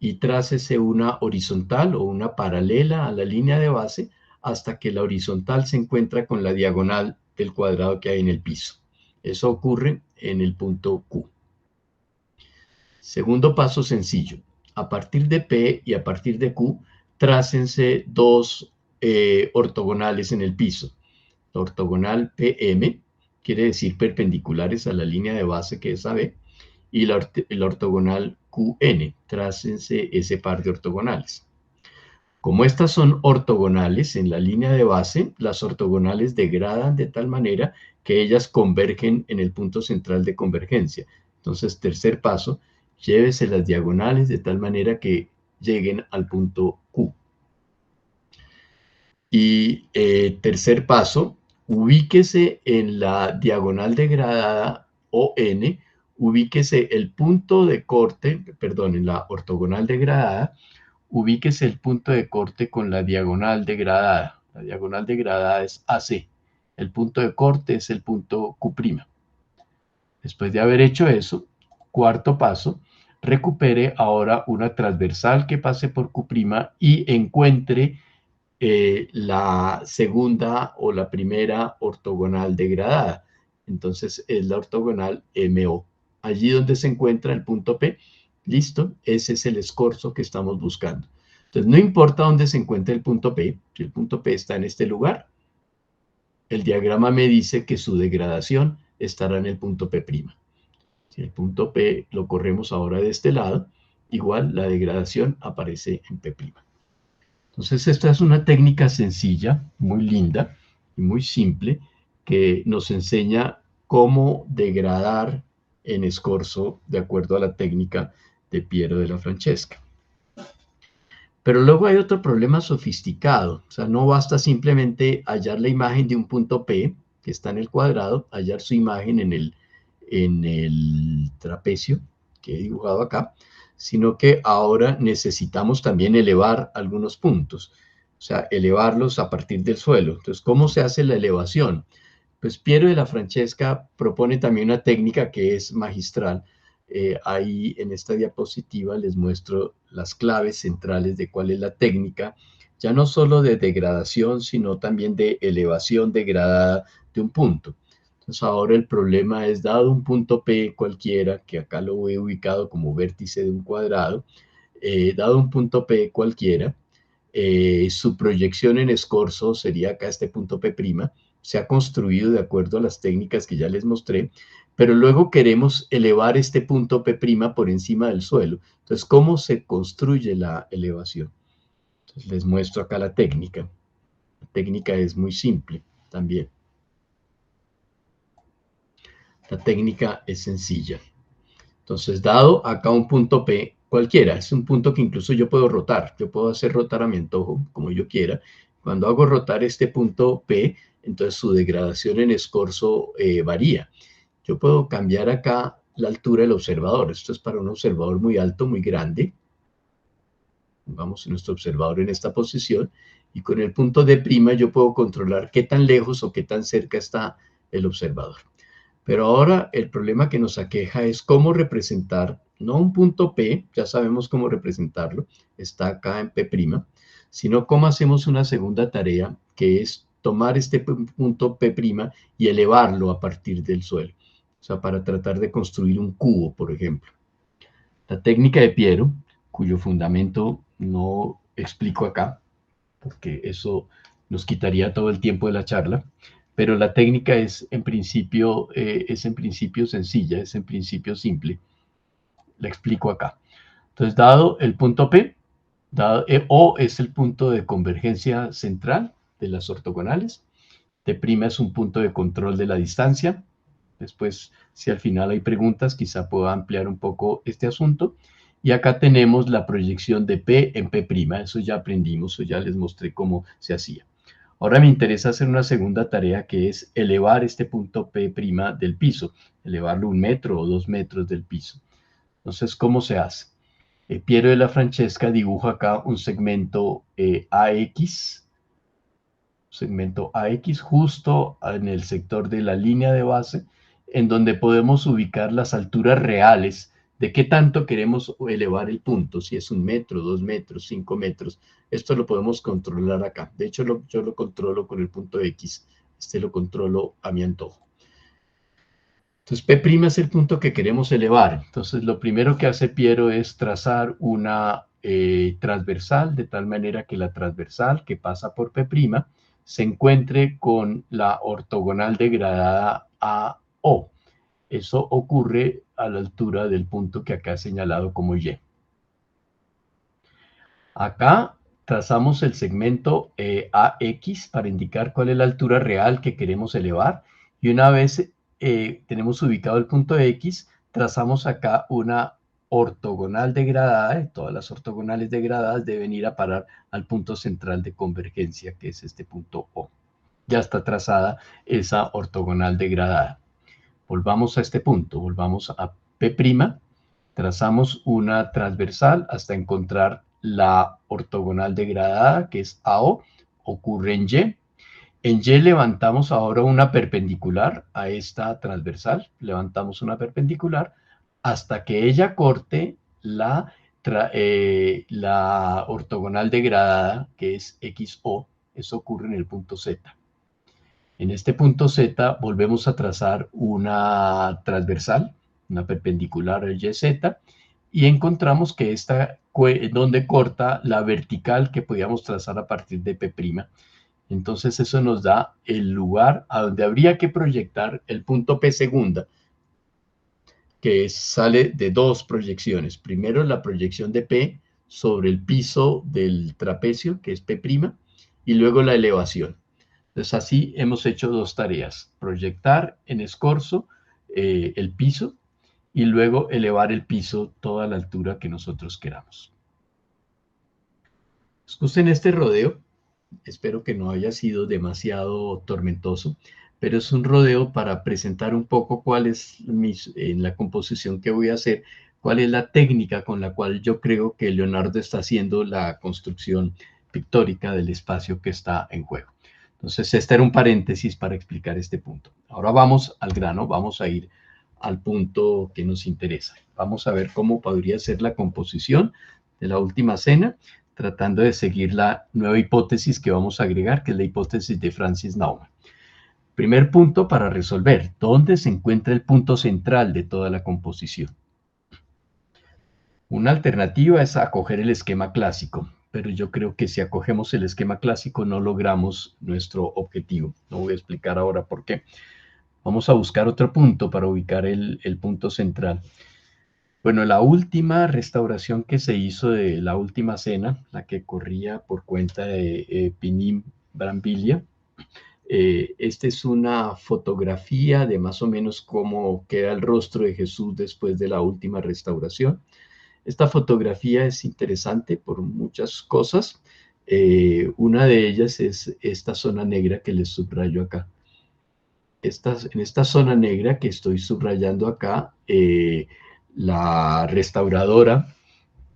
y trácese una horizontal o una paralela a la línea de base hasta que la horizontal se encuentra con la diagonal del cuadrado que hay en el piso. Eso ocurre en el punto Q. Segundo paso sencillo. A partir de P y a partir de Q, trácense dos ortogonales en el piso. La ortogonal PM quiere decir perpendiculares a la línea de base que es AB, y la ortogonal QN, trácense ese par de ortogonales. Como estas son ortogonales en la línea de base, las ortogonales degradan de tal manera que ellas convergen en el punto central de convergencia. Entonces, tercer paso, llévese las diagonales de tal manera que lleguen al punto Q. Y tercer paso, ubíquese en la diagonal degradada ON, ubíquese el punto de corte, perdón, en la ortogonal degradada, ubíquese el punto de corte con la diagonal degradada. La diagonal degradada es AC. El punto de corte es el punto Q'. Después de haber hecho eso, cuarto paso, recupere ahora una transversal que pase por Q' y encuentre la segunda o la primera ortogonal degradada. Entonces es la ortogonal MO. Allí donde se encuentra el punto P, listo, ese es el escorzo que estamos buscando. Entonces no importa dónde se encuentre el punto P, si el punto P está en este lugar, el diagrama me dice que su degradación estará en el punto P'. Si el punto P lo corremos ahora de este lado, igual la degradación aparece en P'. Entonces, esta es una técnica sencilla, muy linda y muy simple, que nos enseña cómo degradar en escorzo de acuerdo a la técnica de Piero de la Francesca. Pero luego hay otro problema sofisticado. O sea, no basta simplemente hallar la imagen de un punto P, que está en el cuadrado, hallar su imagen en el trapecio que he dibujado acá, sino que ahora necesitamos también elevar algunos puntos. sea, elevarlos a partir del suelo. Entonces, ¿cómo se hace la elevación? Pues Piero de la Francesca propone también una técnica que es magistral. Ahí en esta diapositiva les muestro las claves centrales de cuál es la técnica, ya no solo de degradación, sino también de elevación degradada de un punto. Entonces ahora el problema es, dado un punto P cualquiera, que acá lo he ubicado como vértice de un cuadrado, dado un punto P cualquiera, su proyección en escorzo sería acá este punto P', se ha construido de acuerdo a las técnicas que ya les mostré, pero luego queremos elevar este punto P' por encima del suelo. Entonces, ¿cómo se construye la elevación? Entonces, les muestro acá la técnica. La técnica es muy simple también. La técnica es sencilla. Entonces, dado acá un punto P cualquiera, es un punto que incluso yo puedo rotar, yo puedo hacer rotar a mi antojo, como yo quiera. Cuando hago rotar este punto P, entonces su degradación en escorzo varía. Yo puedo cambiar acá la altura del observador. Esto es para un observador muy alto, muy grande. Vamos nuestro observador en esta posición, y con el punto D' yo puedo controlar qué tan lejos o qué tan cerca está el observador. Pero ahora el problema que nos aqueja es cómo representar, no un punto P, ya sabemos cómo representarlo, está acá en P', sino cómo hacemos una segunda tarea, que es tomar este punto P' y elevarlo a partir del suelo. O sea, para tratar de construir un cubo, por ejemplo. La técnica de Piero, cuyo fundamento no explico acá, porque eso nos quitaría todo el tiempo de la charla, pero la técnica es en principio sencilla, es en principio simple. La explico acá. Entonces, dado el punto P, O es el punto de convergencia central de las ortogonales, T' es un punto de control de la distancia. Después, si al final hay preguntas, quizá pueda ampliar un poco este asunto. Y acá tenemos la proyección de P en P', eso ya aprendimos, o ya les mostré cómo se hacía. Ahora me interesa hacer una segunda tarea, que es elevar este punto P' del piso, elevarlo 1 metro o 2 metros del piso. Entonces, ¿cómo se hace? Piero de la Francesca dibuja acá un segmento AX, justo en el sector de la línea de base, en donde podemos ubicar las alturas reales de qué tanto queremos elevar el punto, si es 1 metro, 2 metros, 5 metros. Esto lo podemos controlar acá. De hecho, yo lo controlo con el punto X. Este lo controlo a mi antojo. Entonces, P' es el punto que queremos elevar. Entonces, lo primero que hace Piero es trazar una transversal, de tal manera que la transversal que pasa por P' se encuentre con la ortogonal degradada a O. Eso ocurre a la altura del punto que acá he señalado como Y. Acá trazamos el segmento AX para indicar cuál es la altura real que queremos elevar, y una vez tenemos ubicado el punto X, trazamos acá una ortogonal degradada, y todas las ortogonales degradadas deben ir a parar al punto central de convergencia, que es este punto O. Ya está trazada esa ortogonal degradada. Volvamos a este punto, volvamos a P', trazamos una transversal hasta encontrar la ortogonal degradada, que es AO, ocurre en Y. En Y levantamos ahora una perpendicular a esta transversal, levantamos una perpendicular hasta que ella corte la ortogonal degradada, que es XO. Eso ocurre en el punto Z. En este punto Z volvemos a trazar una transversal, una perpendicular a YZ, y encontramos que esta donde corta la vertical que podíamos trazar a partir de P'. Entonces eso nos da el lugar a donde habría que proyectar el punto P segunda, que sale de dos proyecciones. Primero la proyección de P sobre el piso del trapecio, que es P', y luego la elevación. Entonces así hemos hecho dos tareas: proyectar en escorzo el piso y luego elevar el piso toda la altura que nosotros queramos. Excusen este rodeo, espero que no haya sido demasiado tormentoso, pero es un rodeo para presentar un poco cuál es en la composición que voy a hacer, cuál es la técnica con la cual yo creo que Leonardo está haciendo la construcción pictórica del espacio que está en juego. Entonces, este era un paréntesis para explicar este punto. Ahora vamos al grano, vamos a ir al punto que nos interesa. Vamos a ver cómo podría ser la composición de la última cena, tratando de seguir la nueva hipótesis que vamos a agregar, que es la hipótesis de Francis Naumann. Primer punto para resolver, ¿dónde se encuentra el punto central de toda la composición? Una alternativa es acoger el esquema clásico, pero yo creo que si acogemos el esquema clásico no logramos nuestro objetivo. No voy a explicar ahora por qué. Vamos a buscar otro punto para ubicar el punto central. Bueno, la última restauración que se hizo de la última cena, la que corría por cuenta de Pinim Brambilia, esta es una fotografía de más o menos cómo queda el rostro de Jesús después de la última restauración. Esta fotografía es interesante por muchas cosas. Una de ellas es esta zona negra que les subrayo acá. En esta zona negra que estoy subrayando acá, la restauradora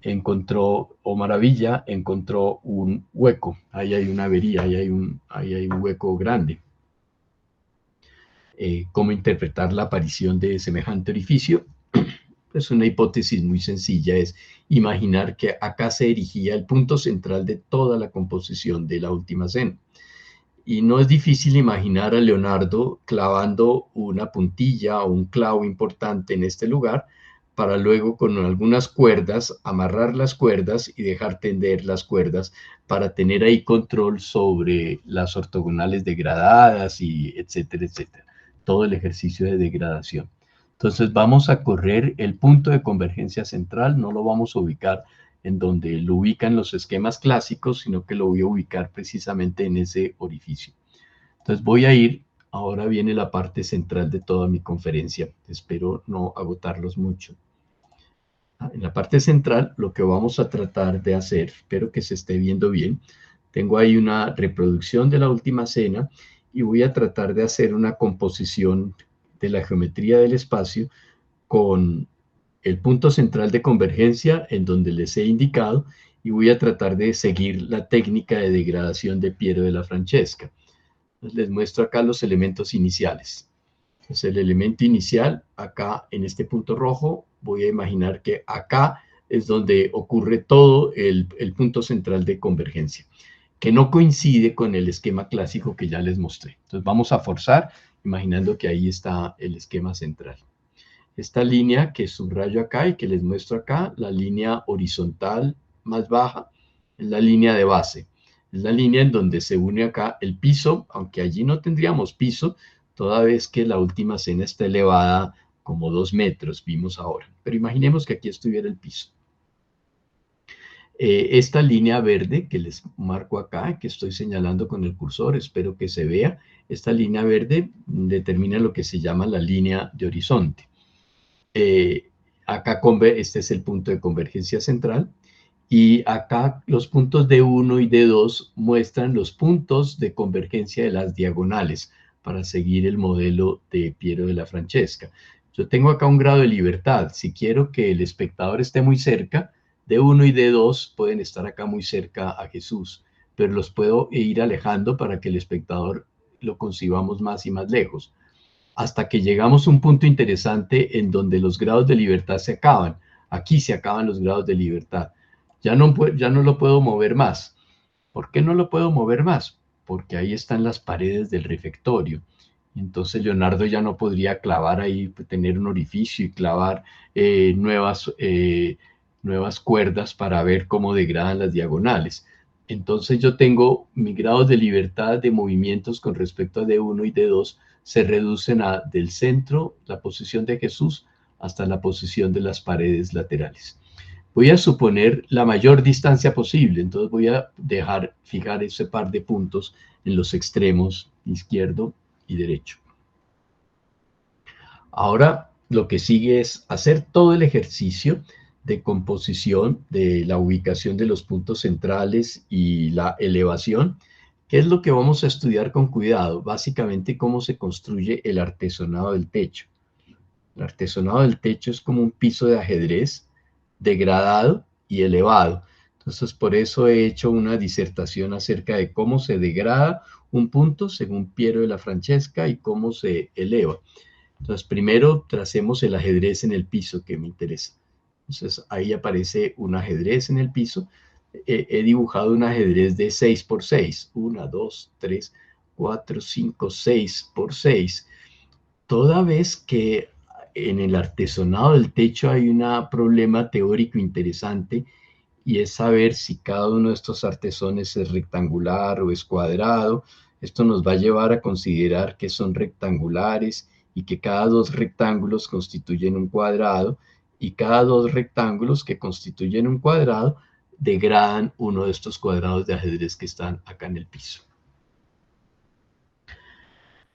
encontró, o maravilla, encontró un hueco. Ahí hay una avería, ahí hay un hueco grande. ¿Cómo interpretar la aparición de semejante orificio? Pues una hipótesis muy sencilla es imaginar que acá se erigía el punto central de toda la composición de la última cena. Y no es difícil imaginar a Leonardo clavando una puntilla o un clavo importante en este lugar para luego con algunas cuerdas amarrar las cuerdas y dejar tender las cuerdas para tener ahí control sobre las ortogonales degradadas y etcétera, etcétera. Todo el ejercicio de degradación. Entonces vamos a correr el punto de convergencia central, no lo vamos a ubicar en donde lo ubican los esquemas clásicos, sino que lo voy a ubicar precisamente en ese orificio. Entonces voy a ir, ahora viene la parte central de toda mi conferencia, espero no agotarlos mucho. En la parte central lo que vamos a tratar de hacer, espero que se esté viendo bien, tengo ahí una reproducción de la última cena y voy a tratar de hacer una composición de la geometría del espacio con el punto central de convergencia en donde les he indicado y voy a tratar de seguir la técnica de degradación de Piero della Francesca. Entonces, les muestro acá los elementos iniciales. Entonces, el elemento inicial, acá en este punto rojo, voy a imaginar que acá es donde ocurre todo el punto central de convergencia, que no coincide con el esquema clásico que ya les mostré. Entonces, vamos a forzar imaginando que ahí está el esquema central. Esta línea que subrayo acá y que les muestro acá, la línea horizontal más baja, es la línea de base. Es la línea en donde se une acá el piso, aunque allí no tendríamos piso, toda vez que la última cena está elevada como 2 metros, vimos ahora. Pero imaginemos que aquí estuviera el piso. Esta línea verde que les marco acá, que estoy señalando con el cursor, espero que se vea, esta línea verde determina lo que se llama la línea de horizonte. Acá este es el punto de convergencia central y acá los puntos D1 y D2 muestran los puntos de convergencia de las diagonales para seguir el modelo de Piero della Francesca. Yo tengo acá un grado de libertad. Si quiero que el espectador esté muy cerca, D1 y D2 pueden estar acá muy cerca a Jesús, pero los puedo ir alejando para que el espectador lo concibamos más y más lejos, hasta que llegamos a un punto interesante en donde los grados de libertad se acaban. Aquí se acaban los grados de libertad. Ya no lo puedo mover más. ¿Por qué no lo puedo mover más? Porque ahí están las paredes del refectorio. Entonces Leonardo ya no podría clavar ahí, tener un orificio y clavar nuevas cuerdas para ver cómo degradan las diagonales. Entonces yo tengo mis grados de libertad de movimientos con respecto a D1 y D2 se reducen del centro, la posición de Jesús, hasta la posición de las paredes laterales. Voy a suponer la mayor distancia posible, entonces voy a fijar ese par de puntos en los extremos izquierdo y derecho. Ahora lo que sigue es hacer todo el ejercicio de composición de la ubicación de los puntos centrales y la elevación, que es lo que vamos a estudiar con cuidado, básicamente cómo se construye el artesonado del techo. El artesonado del techo es como un piso de ajedrez degradado y elevado. Entonces, por eso he hecho una disertación acerca de cómo se degrada un punto según Piero de la Francesca y cómo se eleva. Entonces, primero tracemos el ajedrez en el piso que me interesa. Entonces, ahí aparece un ajedrez en el piso. He dibujado un ajedrez de 6 por 6. 1, 2, 3, 4, 5, 6 por 6. Toda vez que en el artesonado del techo hay un problema teórico interesante, y es saber si cada uno de estos artesones es rectangular o es cuadrado. Esto nos va a llevar a considerar que son rectangulares y que cada dos rectángulos constituyen un cuadrado, y cada dos rectángulos que constituyen un cuadrado degradan uno de estos cuadrados de ajedrez que están acá en el piso.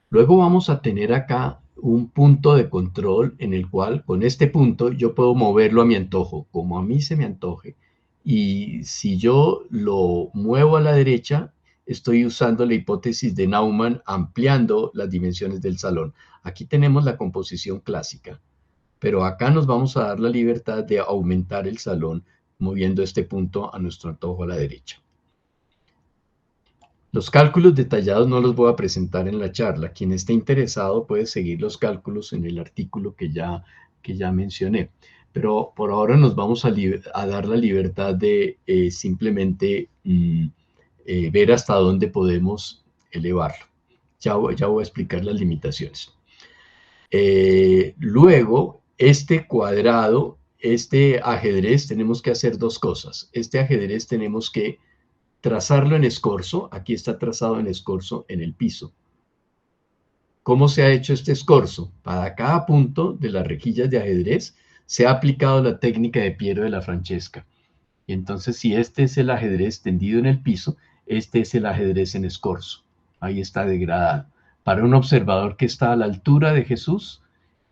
Luego vamos a tener acá un punto de control en el cual con este punto yo puedo moverlo a mi antojo, como a mí se me antoje. Y si yo lo muevo a la derecha, estoy usando la hipótesis de Naumann ampliando las dimensiones del salón. Aquí tenemos la composición clásica, pero acá nos vamos a dar la libertad de aumentar el salón moviendo este punto a nuestro antojo a la derecha. Los cálculos detallados no los voy a presentar en la charla. Quien esté interesado puede seguir los cálculos en el artículo que ya mencioné. Pero por ahora nos vamos a dar la libertad de simplemente ver hasta dónde podemos elevarlo. Ya voy a explicar las limitaciones. Luego, este cuadrado, este ajedrez, tenemos que hacer dos cosas. Este ajedrez tenemos que trazarlo en escorzo. Aquí está trazado en escorzo en el piso. ¿Cómo se ha hecho este escorzo? Para cada punto de las rejillas de ajedrez se ha aplicado la técnica de Piero de la Francesca. Y entonces, si este es el ajedrez tendido en el piso, este es el ajedrez en escorzo. Ahí está degradado. Para un observador que está a la altura de Jesús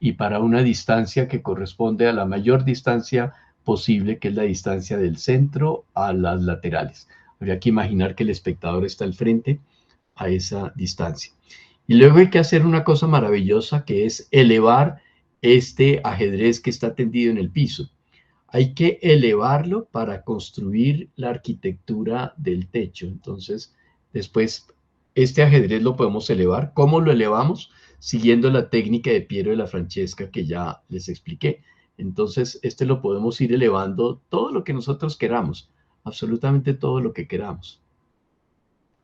y para una distancia que corresponde a la mayor distancia posible, que es la distancia del centro a las laterales. Habría que imaginar que el espectador está al frente a esa distancia. Y luego hay que hacer una cosa maravillosa, que es elevar este ajedrez que está tendido en el piso. Hay que elevarlo para construir la arquitectura del techo. Entonces, después, este ajedrez lo podemos elevar. ¿Cómo lo elevamos? Siguiendo la técnica de Piero de la Francesca que ya les expliqué. Entonces, este lo podemos ir elevando todo lo que nosotros queramos. Absolutamente todo lo que queramos.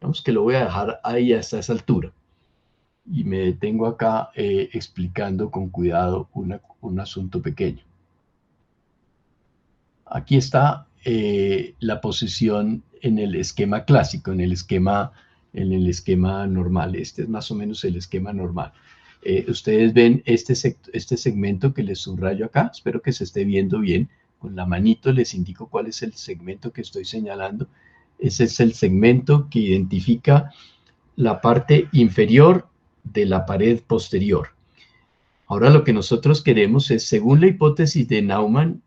Digamos que lo voy a dejar ahí hasta esa altura. Y me detengo acá explicando con cuidado un asunto pequeño. Aquí está la posición en el esquema clásico, en el esquema normal. Este es más o menos el esquema normal. Ustedes ven este segmento que les subrayo acá. Espero que se esté viendo bien. Con la manito les indico cuál es el segmento que estoy señalando. Ese es el segmento que identifica la parte inferior de la pared posterior. Ahora lo que nosotros queremos es, según la hipótesis de Naumann,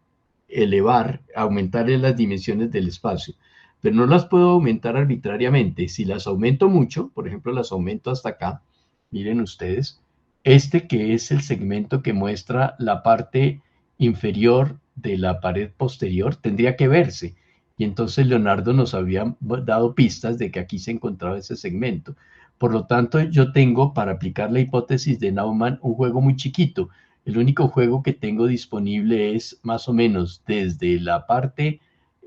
aumentarle las dimensiones del espacio. Pero no las puedo aumentar arbitrariamente. Si las aumento mucho, por ejemplo, las aumento hasta acá, miren ustedes, este que es el segmento que muestra la parte inferior de la pared posterior, tendría que verse. Y entonces Leonardo nos había dado pistas de que aquí se encontraba ese segmento. Por lo tanto, yo tengo, para aplicar la hipótesis de Naumann, un juego muy chiquito. El único juego que tengo disponible es más o menos desde la parte,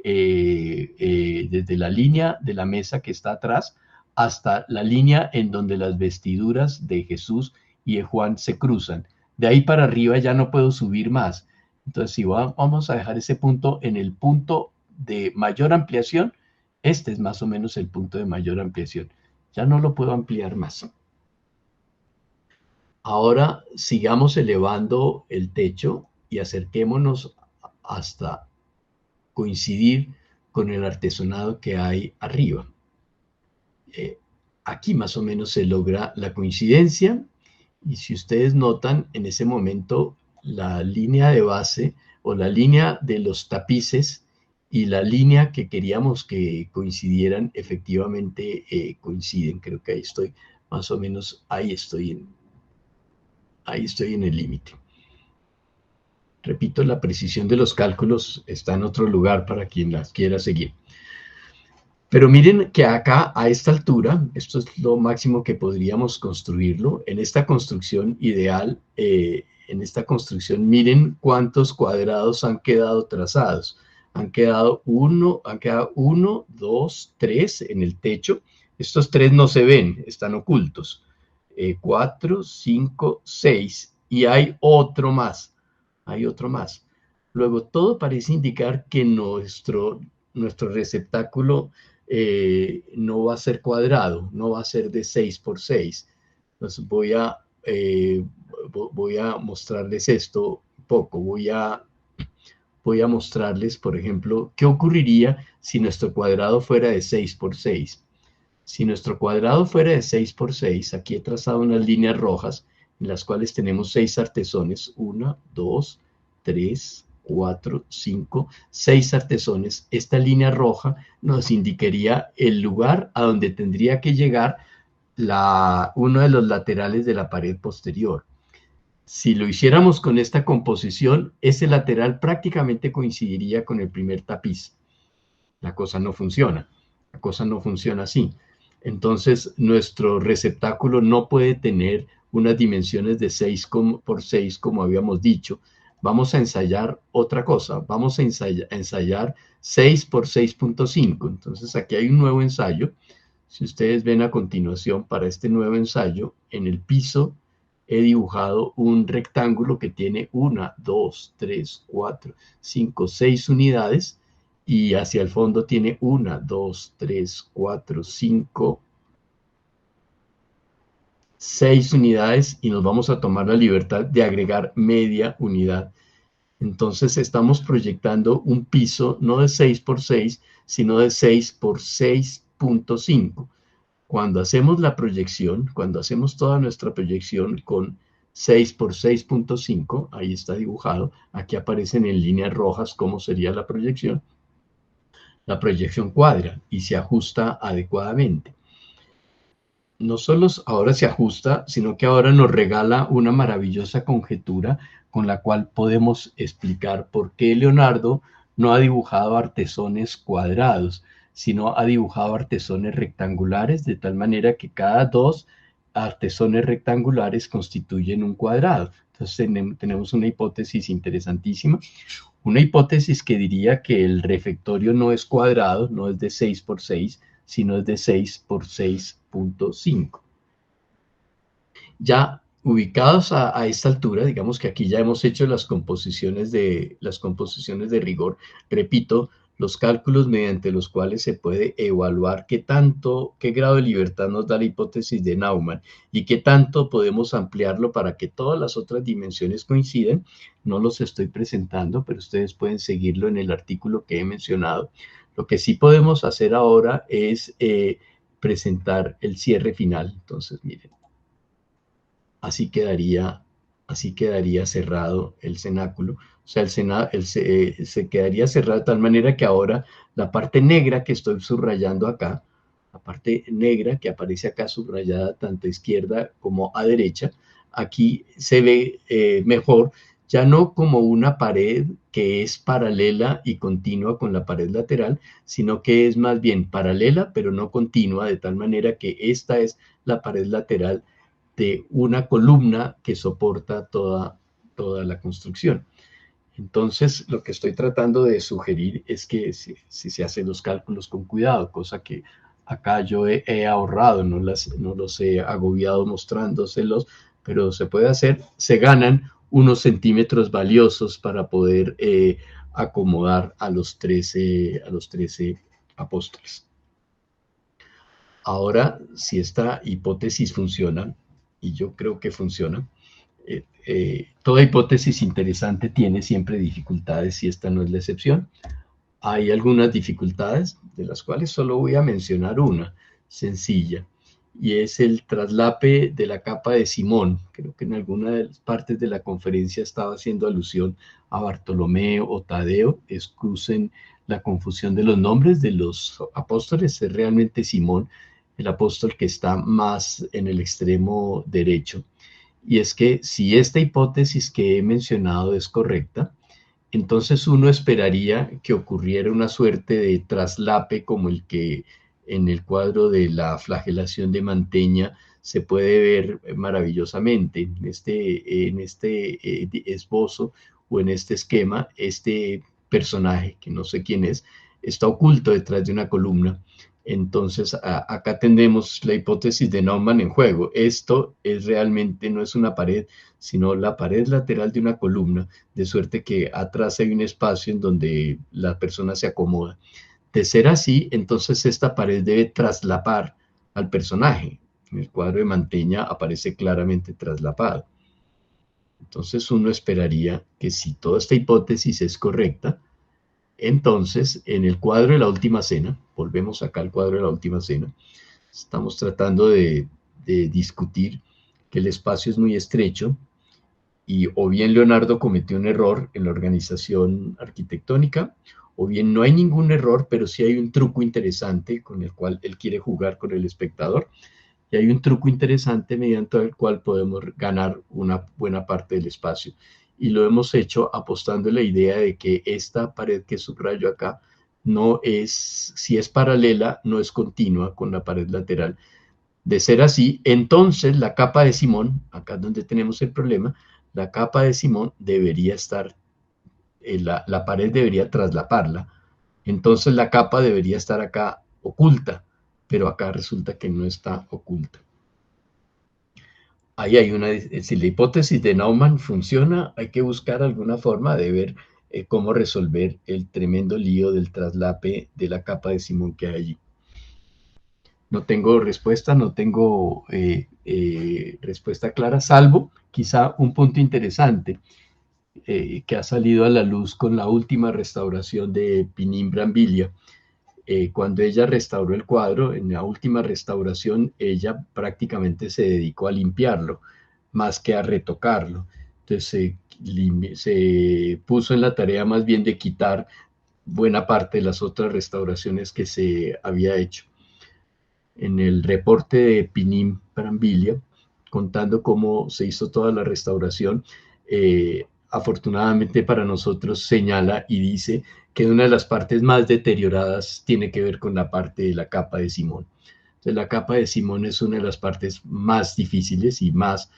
desde la línea de la mesa que está atrás, hasta la línea en donde las vestiduras de Jesús y de Juan se cruzan. De ahí para arriba ya no puedo subir más. Entonces, si vamos a dejar ese punto en el punto de mayor ampliación, este es más o menos el punto de mayor ampliación. Ya no lo puedo ampliar más. Ahora sigamos elevando el techo y acerquémonos hasta coincidir con el artesonado que hay arriba. Aquí más o menos se logra la coincidencia, y si ustedes notan, en ese momento la línea de base o la línea de los tapices y la línea que queríamos que coincidieran efectivamente coinciden. Creo que ahí estoy, más o menos, ahí estoy en el límite. Repito, la precisión de los cálculos está en otro lugar para quien las quiera seguir. Pero miren que acá, a esta altura, esto es lo máximo que podríamos construirlo, en esta construcción ideal, en esta construcción, miren cuántos cuadrados han quedado trazados. Han quedado uno, dos, tres en el techo. Estos tres no se ven, están ocultos. 4, 5, 6. Y hay otro más. Hay otro más. Luego, todo parece indicar que nuestro receptáculo no va a ser cuadrado, no va a ser de 6 por 6. Entonces voy a mostrarles esto un poco. Voy a mostrarles, por ejemplo, qué ocurriría si nuestro cuadrado fuera de 6 por 6. Si nuestro cuadrado fuera de 6 por 6, aquí he trazado unas líneas rojas en las cuales tenemos 6 artesones. 1, 2, 3, 4, 5, 6 artesones. Esta línea roja nos indicaría el lugar a donde tendría que llegar uno de los laterales de la pared posterior. Si lo hiciéramos con esta composición, ese lateral prácticamente coincidiría con el primer tapiz. La cosa no funciona. La cosa no funciona así. Entonces, nuestro receptáculo no puede tener unas dimensiones de 6 por 6, como habíamos dicho. Vamos a ensayar otra cosa. Vamos a ensayar 6 por 6.5. Entonces, aquí hay un nuevo ensayo. Si ustedes ven a continuación, para este nuevo ensayo, en el piso he dibujado un rectángulo que tiene 1, 2, 3, 4, 5, 6 unidades. Y hacia el fondo tiene 1, 2, 3, 4, 5, 6 unidades y nos vamos a tomar la libertad de agregar media unidad. Entonces estamos proyectando un piso no de 6 por 6, sino de 6 por 6.5. Cuando hacemos la proyección, cuando hacemos toda nuestra proyección con 6 por 6.5, ahí está dibujado, aquí aparecen en líneas rojas cómo sería la proyección. La proyección cuadra y se ajusta adecuadamente. No solo ahora se ajusta, sino que ahora nos regala una maravillosa conjetura con la cual podemos explicar por qué Leonardo no ha dibujado artesones cuadrados, sino ha dibujado artesones rectangulares, de tal manera que cada 2 artesones rectangulares constituyen un cuadrado. Entonces tenemos una hipótesis interesantísima. Una hipótesis que diría que el refectorio no es cuadrado, no es de 6 por 6, sino es de 6 por 6.5. Ya ubicados a esta altura, digamos que aquí ya hemos hecho las composiciones de rigor. Repito, los cálculos mediante los cuales se puede evaluar qué grado de libertad nos da la hipótesis de Naumann y qué tanto podemos ampliarlo para que todas las otras dimensiones coinciden. No los estoy presentando, pero ustedes pueden seguirlo en el artículo que he mencionado. Lo que sí podemos hacer ahora es presentar el cierre final. Entonces, miren, así quedaría cerrado el cenáculo. O sea, se quedaría cerrado de tal manera que ahora la parte negra que estoy subrayando acá, la parte negra que aparece acá subrayada tanto a izquierda como a derecha, aquí se ve mejor, ya no como una pared que es paralela y continua con la pared lateral, sino que es más bien paralela pero no continua, de tal manera que esta es la pared lateral de una columna que soporta toda la construcción. Entonces, lo que estoy tratando de sugerir es que si se hacen los cálculos con cuidado, cosa que acá yo he ahorrado, no los he agobiado mostrándoselos, pero se puede hacer, se ganan unos centímetros valiosos para poder acomodar a los 13 apóstoles. Ahora, si esta hipótesis funciona, y yo creo que funciona, toda hipótesis interesante tiene siempre dificultades y esta no es la excepción. Hay algunas dificultades de las cuales solo voy a mencionar una sencilla y es el traslape de la capa de Simón. Creo que en alguna de las partes de la conferencia estaba haciendo alusión a Bartolomeo o Tadeo. Excusen la confusión de los nombres de los apóstoles, es realmente Simón, el apóstol que está más en el extremo derecho. Y es que si esta hipótesis que he mencionado es correcta, entonces uno esperaría que ocurriera una suerte de traslape como el que en el cuadro de la flagelación de Mantegna se puede ver maravillosamente. En este esbozo o en este esquema, este personaje, que no sé quién es, está oculto detrás de una columna. Entonces, acá tenemos la hipótesis de Naumann en juego. Esto es realmente, no es una pared, sino la pared lateral de una columna, de suerte que atrás hay un espacio en donde la persona se acomoda. De ser así, entonces esta pared debe traslapar al personaje. En el cuadro de Mantegna aparece claramente traslapado. Entonces uno esperaría que si toda esta hipótesis es correcta, entonces en el cuadro de la última cena, volvemos acá al cuadro de la última cena, estamos tratando de discutir que el espacio es muy estrecho y o bien Leonardo cometió un error en la organización arquitectónica, o bien no hay ningún error, pero sí hay un truco interesante con el cual él quiere jugar con el espectador, y hay un truco interesante mediante el cual podemos ganar una buena parte del espacio. Y lo hemos hecho apostando en la idea de que esta pared que subrayo acá no es, si es paralela, no es continua con la pared lateral. De ser así, entonces la capa de Simón, acá es donde tenemos el problema, la capa de Simón debería estar, la pared debería traslaparla, entonces la capa debería estar acá oculta, pero acá resulta que no está oculta. Ahí hay una, si la hipótesis de Naumann funciona, hay que buscar alguna forma de ver cómo resolver el tremendo lío del traslape de la capa de Simón que hay allí. No tengo respuesta, no tengo respuesta clara, salvo quizá un punto interesante que ha salido a la luz con la última restauración de Pinín Brambilia. Cuando ella restauró el cuadro, en la última restauración, ella prácticamente se dedicó a limpiarlo, más que a retocarlo. Entonces se puso en la tarea más bien de quitar buena parte de las otras restauraciones que se había hecho. En el reporte de Pinín Brambilia, contando cómo se hizo toda la restauración, afortunadamente para nosotros señala y dice que una de las partes más deterioradas tiene que ver con la parte de la capa de Simón. Entonces, la capa de Simón es una de las partes más difíciles y más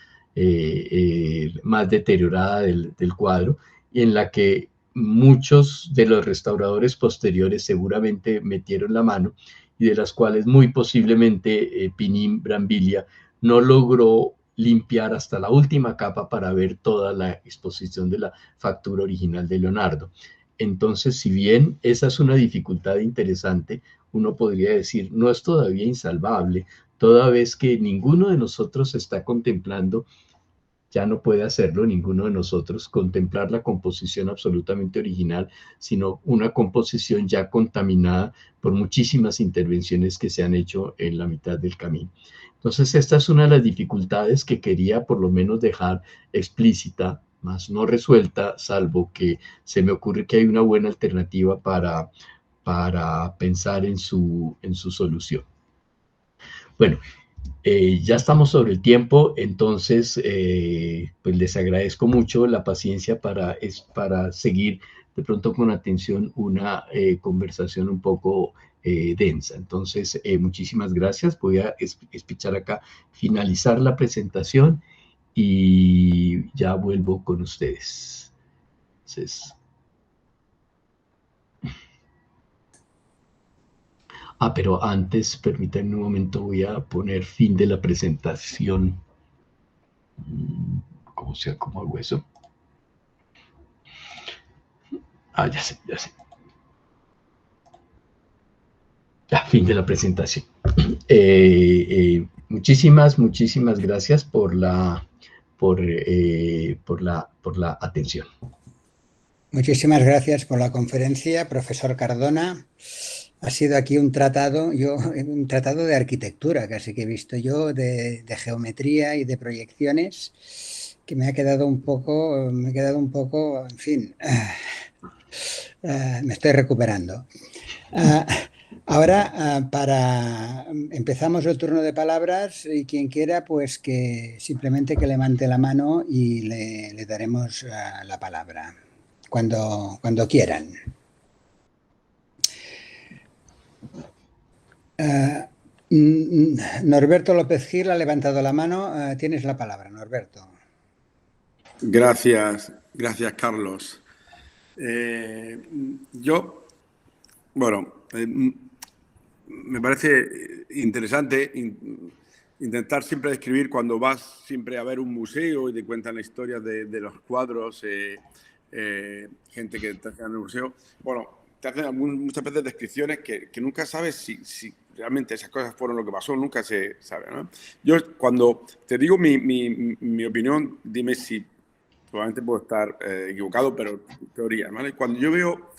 deteriorada del cuadro, y en la que muchos de los restauradores posteriores seguramente metieron la mano, y de las cuales muy posiblemente Pinín Brambilia no logró limpiar hasta la última capa para ver toda la exposición de la factura original de Leonardo. Entonces, si bien esa es una dificultad interesante, uno podría decir, no es todavía insalvable, toda vez que ninguno de nosotros está contemplando, ya no puede hacerlo ninguno de nosotros, contemplar la composición absolutamente original, sino una composición ya contaminada por muchísimas intervenciones que se han hecho en la mitad del camino. Entonces, esta es una de las dificultades que quería por lo menos dejar explícita, más no resuelta, salvo que se me ocurre que hay una buena alternativa para pensar en su solución. Bueno, ya estamos sobre el tiempo, entonces pues les agradezco mucho la paciencia para seguir de pronto con atención una conversación un poco densa. Entonces, muchísimas gracias. Voy a espichar acá, finalizar la presentación y ya vuelvo con ustedes. Entonces, pero antes, permítanme un momento, voy a poner fin de la presentación. ¿Cómo hago eso? Ya sé. Ya, fin de la presentación. Muchísimas gracias por la atención. Muchísimas gracias por la conferencia, profesor Cardona. Ha sido aquí un tratado de arquitectura, casi que he visto yo, de geometría y de proyecciones, que me ha quedado un poco, en fin, me estoy recuperando. Ahora, empezamos el turno de palabras, y quien quiera, pues que simplemente que levante la mano y le daremos la palabra cuando quieran. Norberto López Gil ha levantado la mano. Tienes la palabra, Norberto. Gracias, Carlos. Me parece interesante intentar siempre describir cuando vas siempre a ver un museo y te cuentan la historia de los cuadros, gente que está en el museo. Bueno, te hacen muchas veces descripciones que nunca sabes si realmente esas cosas fueron lo que pasó, nunca se sabe, ¿no? Yo, cuando te digo mi opinión, dime si probablemente puedo estar equivocado, pero teoría, ¿vale? Cuando yo veo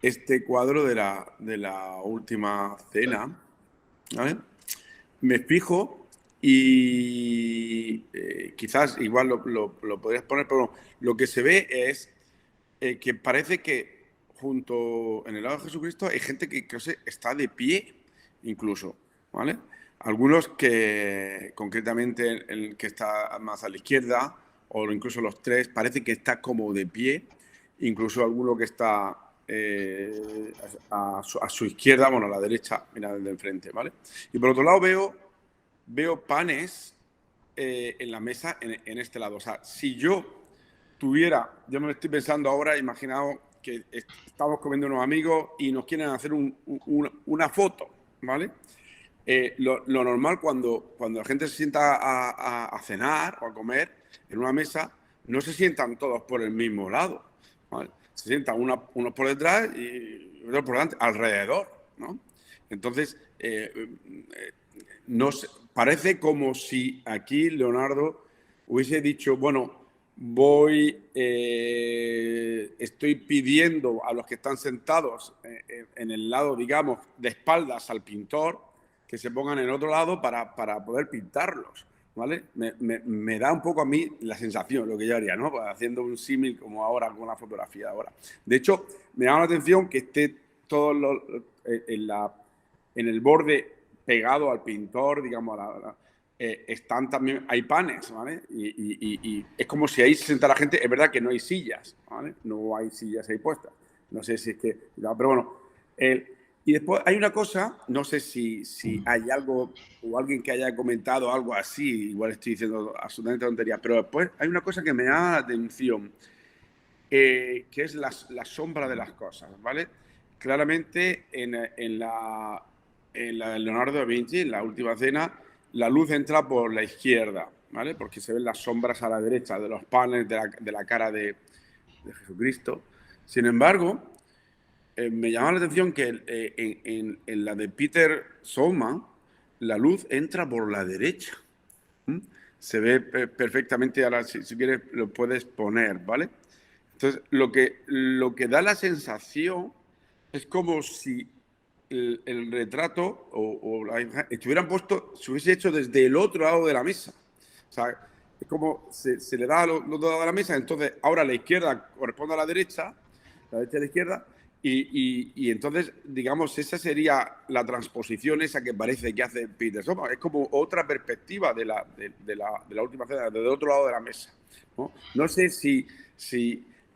este cuadro de la última cena, ¿vale? Me fijo y quizás igual lo podrías poner, pero lo que se ve es que parece que junto en el lado de Jesucristo hay gente que está de pie incluso, ¿vale? Algunos que concretamente el que está más a la izquierda o incluso los tres parece que está como de pie, incluso alguno que está a su izquierda, bueno, a la derecha, mira el de enfrente, ¿vale? Y por otro lado veo panes en la mesa en este lado. O sea, si yo me lo estoy pensando ahora, imaginado que estamos comiendo unos amigos y nos quieren hacer una foto, ¿vale? Lo normal cuando la gente se sienta a cenar o a comer en una mesa, no se sientan todos por el mismo lado, ¿vale? Se sientan unos por detrás y otros por delante, alrededor, ¿no? Entonces, no sé, parece como si aquí Leonardo hubiese dicho, bueno, estoy pidiendo a los que están sentados en el lado, digamos, de espaldas al pintor, que se pongan en otro lado para poder pintarlos, ¿vale? Me da un poco a mí la sensación, lo que yo haría, ¿no? Haciendo un símil como ahora con la fotografía de ahora. De hecho, me llama la atención que esté todo en el borde pegado al pintor, digamos, están también, hay panes, ¿vale? Y es como si ahí se sentara la gente. Es verdad que no hay sillas, ¿vale? No hay sillas ahí puestas. No sé si es que... Pero bueno, y después hay una cosa, no sé si hay algo o alguien que haya comentado algo así, igual estoy diciendo absolutamente tontería, pero después hay una cosa que me llama la atención, que es la sombra de las cosas, ¿vale? Claramente en la de Leonardo da Vinci, en la última cena, la luz entra por la izquierda, ¿vale? Porque se ven las sombras a la derecha de los panes de la cara de Jesucristo. Sin embargo, me llama la atención que en la de Peter Solman, la luz entra por la derecha. Se ve perfectamente, ahora si quieres lo puedes poner, ¿vale? Entonces, lo que da la sensación es como si el retrato o la imagen estuvieran puesto, se hubiese hecho desde el otro lado de la mesa. O sea, es como se le da al otro lado de la mesa, entonces ahora la izquierda corresponde a la derecha a la izquierda, y entonces, digamos, esa sería la transposición esa que parece que hace Peter Solman. Es como otra perspectiva de la última cena, desde el otro lado de la mesa, ¿no? No sé si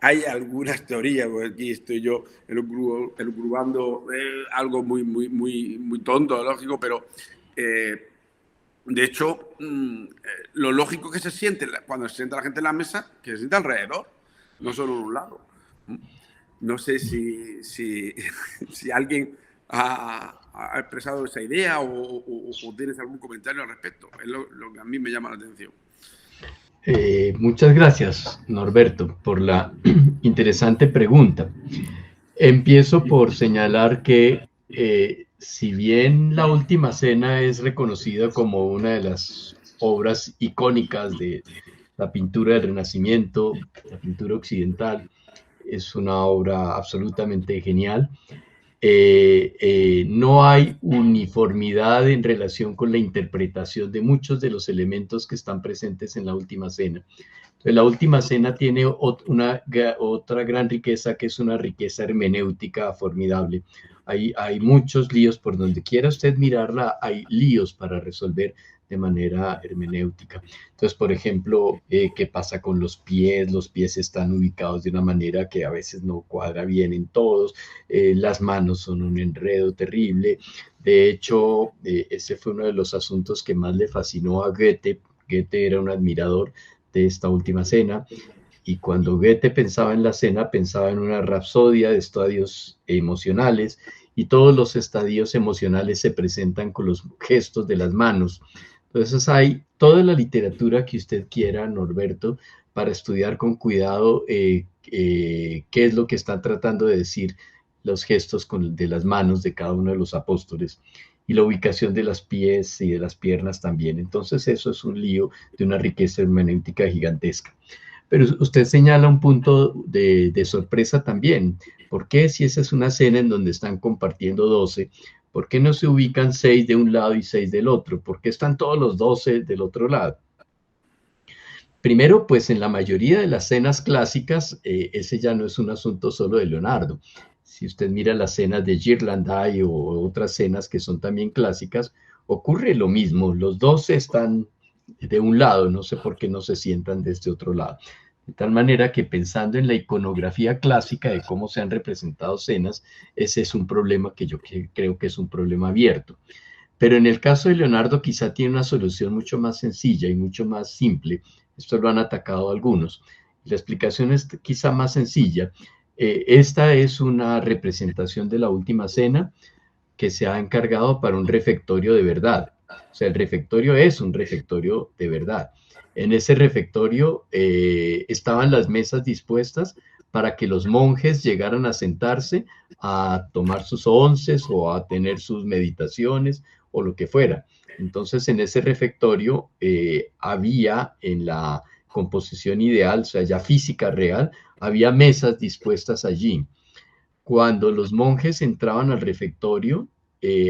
hay algunas teorías, porque aquí estoy yo elucubrando algo muy tonto, lógico, pero de hecho, lo lógico que se siente cuando se sienta la gente en la mesa, que se sienta alrededor, no solo en un lado. No sé si alguien ha expresado esa idea o tienes algún comentario al respecto. Es lo que a mí me llama la atención. Muchas gracias, Norberto, por la interesante pregunta. Empiezo por señalar que si bien La Última Cena es reconocida como una de las obras icónicas de la pintura del Renacimiento, la pintura occidental, es una obra absolutamente genial. No hay uniformidad en relación con la interpretación de muchos de los elementos que están presentes en La Última Cena. Entonces, La Última Cena tiene otra gran riqueza, que es una riqueza hermenéutica formidable. Hay muchos líos, por donde quiera usted mirarla, hay líos para resolver de manera hermenéutica. Entonces, por ejemplo, ¿qué pasa con los pies? Los pies están ubicados de una manera que a veces no cuadra bien en todos. Las manos son un enredo terrible. De hecho, ese fue uno de los asuntos que más le fascinó a Goethe. Goethe era un admirador de esta última cena. Y cuando Goethe pensaba en la cena, pensaba en una rapsodia de estadios emocionales, y todos los estadios emocionales se presentan con los gestos de las manos. Entonces hay toda la literatura que usted quiera, Norberto, para estudiar con cuidado qué es lo que están tratando de decir los gestos de las manos de cada uno de los apóstoles, y la ubicación de los pies y de las piernas también. Entonces eso es un lío de una riqueza hermenéutica gigantesca. Pero usted señala un punto de sorpresa también. ¿Por qué, si esa es una cena en donde están compartiendo 12, por qué no se ubican 6 de un lado y 6 del otro? ¿Por qué están todos los 12 del otro lado? Primero, pues en la mayoría de las cenas clásicas, ese ya no es un asunto solo de Leonardo. Si usted mira las cenas de Ghirlandaio o otras cenas que son también clásicas, ocurre lo mismo. Los 12 están de un lado, no sé por qué no se sientan de este otro lado. De tal manera que, pensando en la iconografía clásica de cómo se han representado cenas, ese es un problema que yo creo que es un problema abierto. Pero en el caso de Leonardo quizá tiene una solución mucho más sencilla y mucho más simple. Esto lo han atacado algunos. La explicación es quizá más sencilla. Esta es una representación de la última cena que se ha encargado para un refectorio de verdad. O sea, el refectorio es un refectorio de verdad. En ese refectorio estaban las mesas dispuestas para que los monjes llegaran a sentarse a tomar sus onces o a tener sus meditaciones o lo que fuera. Entonces, en ese refectorio había, en la composición ideal, o sea, ya física real, había mesas dispuestas allí. Cuando los monjes entraban al refectorio,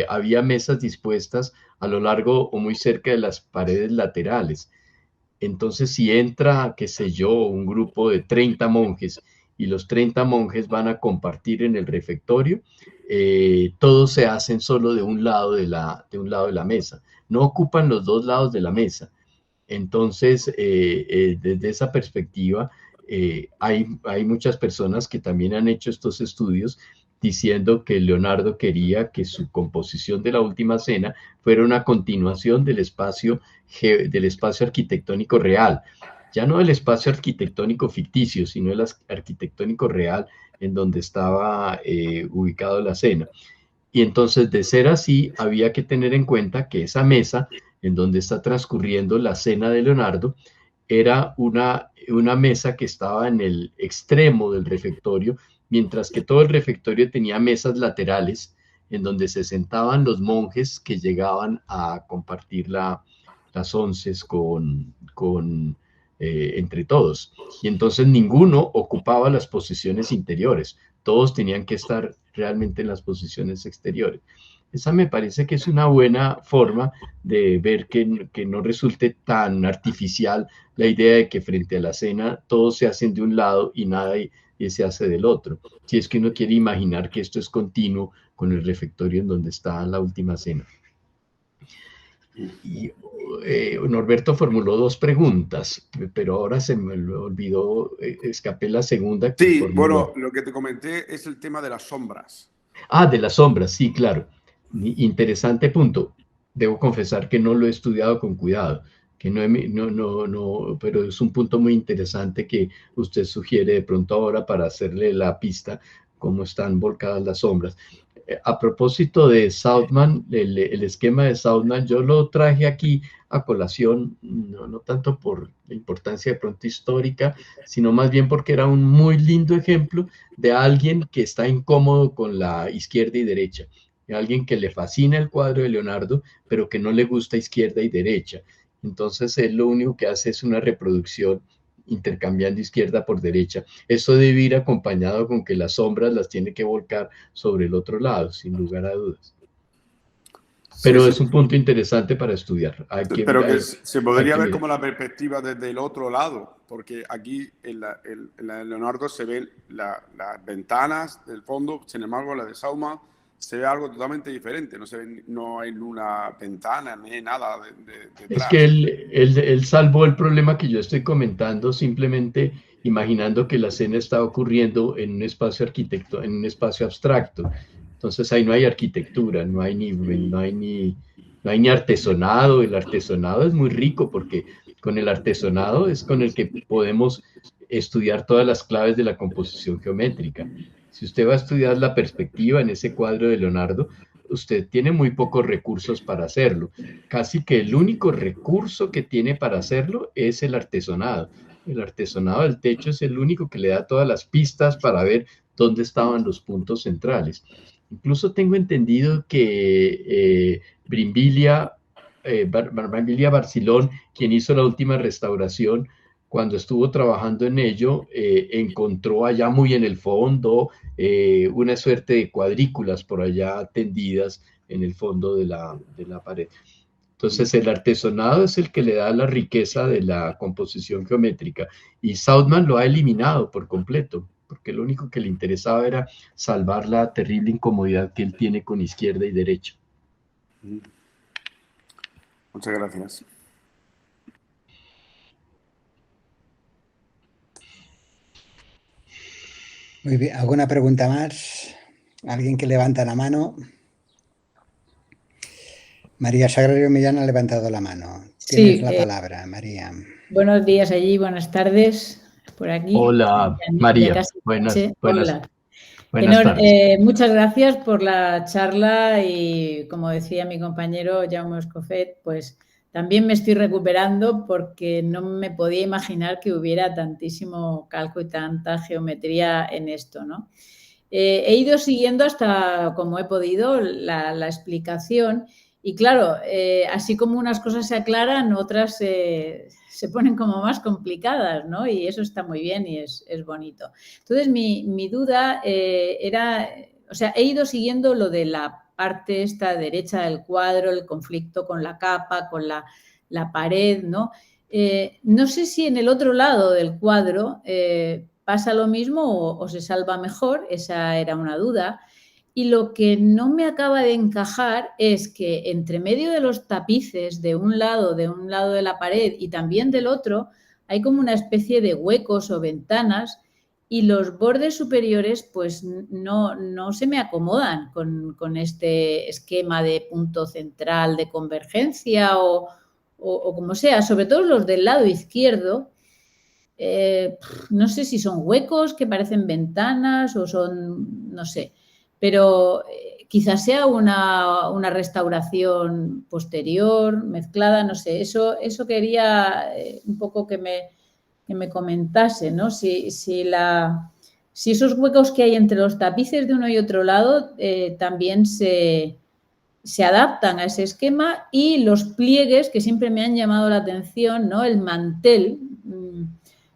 había mesas dispuestas a lo largo o muy cerca de las paredes laterales. Entonces, si entra, qué sé yo, un grupo de 30 monjes y los 30 monjes van a compartir en el refectorio, todos se hacen solo de un lado de la mesa. No ocupan los dos lados de la mesa. Entonces, desde esa perspectiva, hay muchas personas que también han hecho estos estudios diciendo que Leonardo quería que su composición de la Última Cena fuera una continuación del espacio arquitectónico real, ya no del espacio arquitectónico ficticio, sino el arquitectónico real en donde estaba ubicado la cena. Y entonces, de ser así, había que tener en cuenta que esa mesa en donde está transcurriendo la cena de Leonardo era una mesa que estaba en el extremo del refectorio, mientras que todo el refectorio tenía mesas laterales en donde se sentaban los monjes que llegaban a compartir las onces entre todos. Y entonces ninguno ocupaba las posiciones interiores, todos tenían que estar realmente en las posiciones exteriores. Esa me parece que es una buena forma de ver que no resulte tan artificial la idea de que frente a la cena todos se hacen de un lado y nada se hace del otro. Si es que uno quiere imaginar que esto es continuo con el refectorio en donde está la última cena. Y Norberto formuló dos preguntas, pero ahora se me olvidó, escapé la segunda que Sí, formuló. bueno, lo que te comenté es el tema de las sombras. Ah, de las sombras, sí, claro. Interesante punto. Debo confesar que no lo he estudiado con cuidado, que pero es un punto muy interesante que usted sugiere de pronto ahora para hacerle la pista cómo están volcadas las sombras. A propósito de Southman, el esquema de Southman, yo lo traje aquí a colación, no tanto por la importancia de pronto histórica, sino más bien porque era un muy lindo ejemplo de alguien que está incómodo con la izquierda y derecha, de alguien que le fascina el cuadro de Leonardo, pero que no le gusta izquierda y derecha. Entonces él lo único que hace es una reproducción intercambiando izquierda por derecha. Eso debe ir acompañado con que las sombras las tiene que volcar sobre el otro lado, sin lugar a dudas. Sí, Pero sí. es un punto interesante para estudiar. Pero que se podría ver mirar. como la perspectiva desde el otro lado, porque aquí en la de Leonardo se ven las ventanas del fondo, sin embargo la de Sauma se ve algo totalmente diferente. No hay una ventana, ni hay nada Es detrás. que él salvó el problema que yo estoy comentando, simplemente imaginando que la escena está ocurriendo en un espacio en un espacio abstracto. Entonces ahí no hay arquitectura, no hay ni artesonado. El artesonado es muy rico porque con el artesonado es con el que podemos estudiar todas las claves de la composición geométrica. Si usted va a estudiar la perspectiva en ese cuadro de Leonardo, usted tiene muy pocos recursos para hacerlo. Casi que el único recurso que tiene para hacerlo es el artesonado. El artesonado del techo es el único que le da todas las pistas para ver dónde estaban los puntos centrales. Incluso tengo entendido que Brimbilia Barcilón, quien hizo la última restauración, cuando estuvo trabajando en ello, encontró allá muy en el fondo una suerte de cuadrículas por allá tendidas en el fondo de la pared. Entonces el artesonado es el que le da la riqueza de la composición geométrica y Southman lo ha eliminado por completo, porque lo único que le interesaba era salvar la terrible incomodidad que él tiene con izquierda y derecha. Muchas gracias. Muy bien, ¿alguna pregunta más? ¿Alguien que levanta la mano? María Sagrario Millán ha levantado la mano. Tienes la palabra, María. Buenos días allí, buenas tardes por aquí. Hola, María. Buenas tardes. Muchas gracias por la charla y, como decía mi compañero Jaume Escofet, pues también me estoy recuperando porque no me podía imaginar que hubiera tantísimo cálculo y tanta geometría en esto, ¿no? He ido siguiendo hasta como he podido la explicación y, claro, así como unas cosas se aclaran, otras se ponen como más complicadas, ¿no? Y eso está muy bien y es bonito. Entonces, mi duda era, o sea, he ido siguiendo lo de la parte esta derecha del cuadro, el conflicto con la capa, con la pared, ¿no? No sé si en el otro lado del cuadro pasa lo mismo o se salva mejor, esa era una duda. Y lo que no me acaba de encajar es que entre medio de los tapices de un lado de la pared y también del otro, hay como una especie de huecos o ventanas y los bordes superiores pues no se me acomodan con este esquema de punto central de convergencia o como sea, sobre todo los del lado izquierdo. No sé si son huecos que parecen ventanas o son, no sé, pero quizás sea una restauración posterior, mezclada, no sé, eso quería un poco que me comentase, ¿no? Si esos huecos que hay entre los tapices de uno y otro lado también se adaptan a ese esquema y los pliegues que siempre me han llamado la atención, ¿no? El mantel,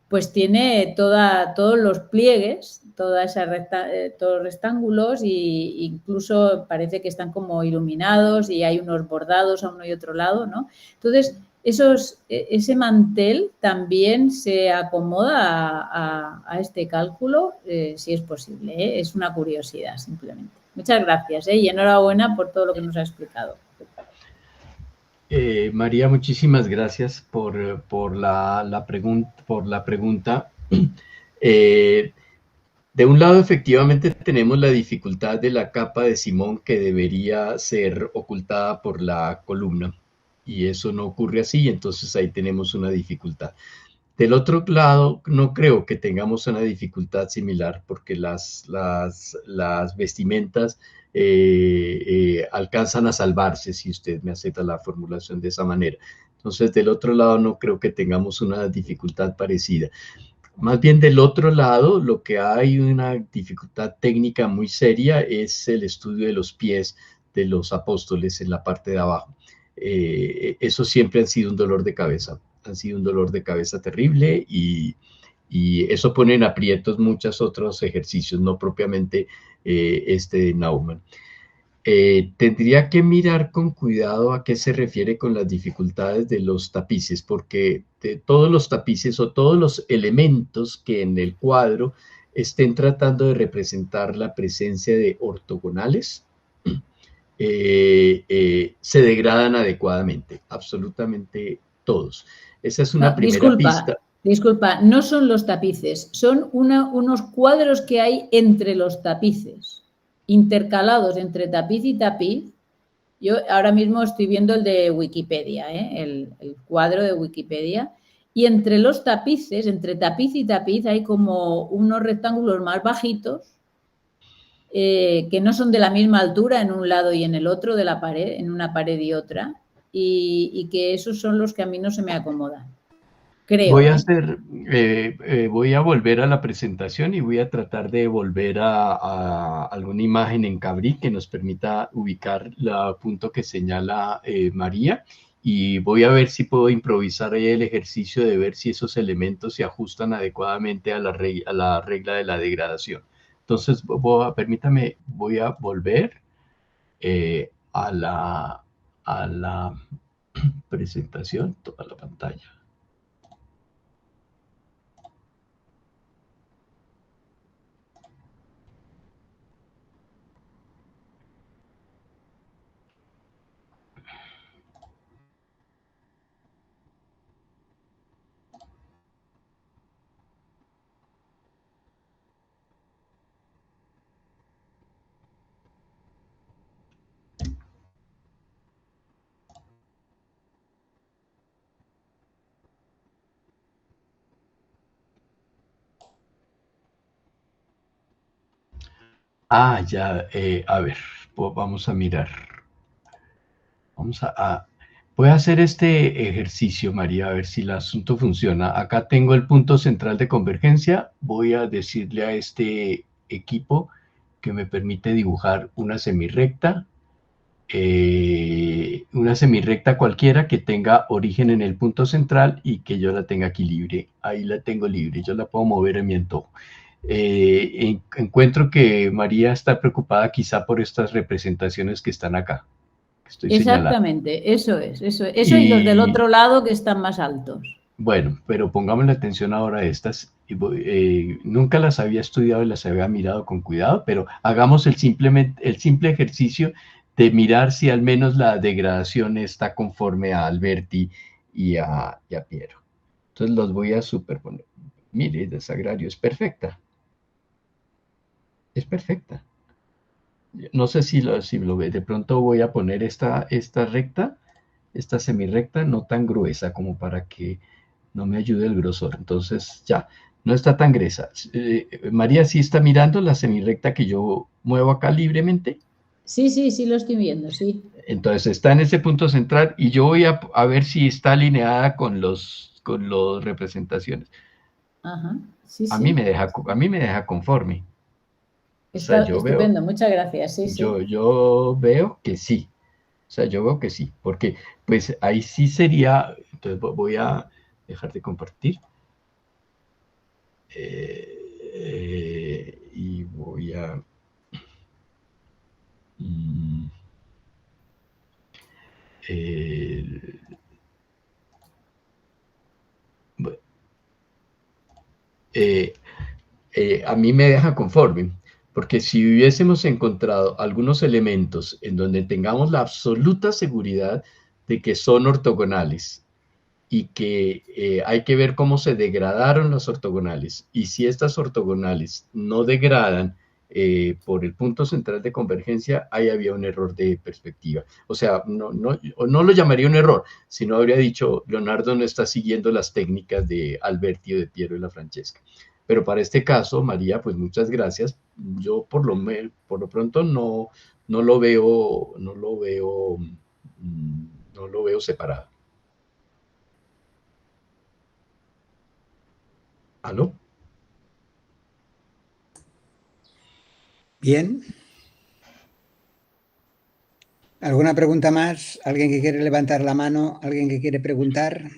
pues tiene todos los pliegues, todos los rectángulos e incluso parece que están como iluminados y hay unos bordados a uno y otro lado, ¿no? Entonces, ese mantel también se acomoda a este cálculo, si es posible, ¿eh? Es una curiosidad simplemente. Muchas gracias y enhorabuena por todo lo que nos ha explicado. María, muchísimas gracias por la pregunta. De un lado, efectivamente, tenemos la dificultad de la capa de Simón que debería ser ocultada por la columna y eso no ocurre así, entonces ahí tenemos una dificultad. Del otro lado, no creo que tengamos una dificultad similar porque las vestimentas alcanzan a salvarse si usted me acepta la formulación de esa manera. Entonces, del otro lado no creo que tengamos una dificultad parecida. Más bien del otro lado, lo que hay una dificultad técnica muy seria es el estudio de los pies de los apóstoles en la parte de abajo. Eso siempre ha sido un dolor de cabeza. Han sido un dolor de cabeza terrible y eso pone en aprietos muchos otros ejercicios, no propiamente este de Naumann. Tendría que mirar con cuidado a qué se refiere con las dificultades de los tapices, porque de todos los tapices o todos los elementos que en el cuadro estén tratando de representar la presencia de ortogonales, no se degradan adecuadamente, absolutamente todos. Esa es una No, primera pista. Disculpa, no son los tapices, son unos cuadros que hay entre los tapices, intercalados entre tapiz y tapiz. Yo ahora mismo estoy viendo el de Wikipedia, el cuadro de Wikipedia, y entre los tapices, entre tapiz y tapiz, hay como unos rectángulos más bajitos que no son de la misma altura en un lado y en el otro de la pared, en una pared y otra, y que esos son los que a mí no se me acomodan. Creo. Voy a volver a la presentación y voy a tratar de volver a alguna imagen en Cabri que nos permita ubicar el punto que señala María, y voy a ver si puedo improvisar ahí el ejercicio de ver si esos elementos se ajustan adecuadamente a la regla de la degradación. Entonces, permítame, voy a volver a la presentación, toda la pantalla. Ya, a ver, pues vamos a mirar. Voy a hacer este ejercicio, María, a ver si el asunto funciona. Acá tengo el punto central de convergencia. Voy a decirle a este equipo que me permite dibujar una semirrecta cualquiera que tenga origen en el punto central y que yo la tenga aquí libre. Ahí la tengo libre, yo la puedo mover a mi antojo. Encuentro que María está preocupada quizá por estas representaciones que están acá. Exactamente, eso es. Eso y los del otro lado que están más altos. Bueno, pero pongamos la atención ahora a estas. Nunca las había estudiado y las había mirado con cuidado, pero hagamos el simple ejercicio de mirar si al menos la degradación está conforme a Alberti y a Piero. Entonces los voy a superponer. Mire, de Sagrario es perfecta. Es perfecta. No sé si lo ve. De pronto voy a poner esta recta, esta semirrecta, no tan gruesa como para que no me ayude el grosor. Entonces ya, no está tan gruesa. María, ¿sí está mirando la semirrecta que yo muevo acá libremente? Sí, lo estoy viendo, sí. Entonces está en ese punto central y yo voy a ver si está alineada con los representaciones. Ajá, sí. A mí me deja conforme. Está estupendo, muchas gracias, sí. Yo veo que sí. O sea, yo veo que sí, porque pues ahí sí sería. Entonces voy a dejar de compartir. Y voy a... a mí me deja conforme, porque si hubiésemos encontrado algunos elementos en donde tengamos la absoluta seguridad de que son ortogonales y que hay que ver cómo se degradaron las ortogonales, y si estas ortogonales no degradan por el punto central de convergencia, ahí había un error de perspectiva. O sea, no lo llamaría un error, sino habría dicho, Leonardo no está siguiendo las técnicas de Alberti, de Piero y la Francesca. Pero para este caso, María, pues muchas gracias. Yo por lo pronto no lo veo separado. ¿Aló? Bien. ¿Alguna pregunta más? ¿Alguien que quiere levantar la mano? ¿Alguien que quiere preguntar?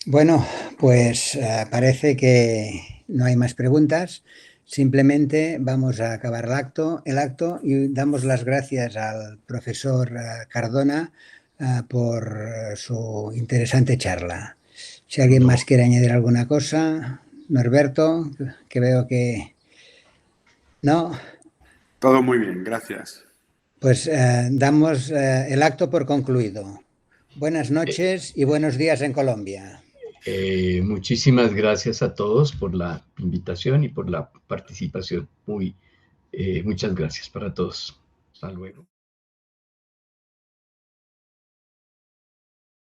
Bueno, pues parece que no hay más preguntas. Simplemente vamos a acabar el acto y damos las gracias al profesor Cardona por su interesante charla. Si alguien No. más quiere añadir alguna cosa, Norberto, que veo que no. Todo muy bien, gracias. Pues damos el acto por concluido. Buenas noches y buenos días en Colombia. Muchísimas gracias a todos por la invitación y por la participación. Muchas gracias para todos. Hasta luego.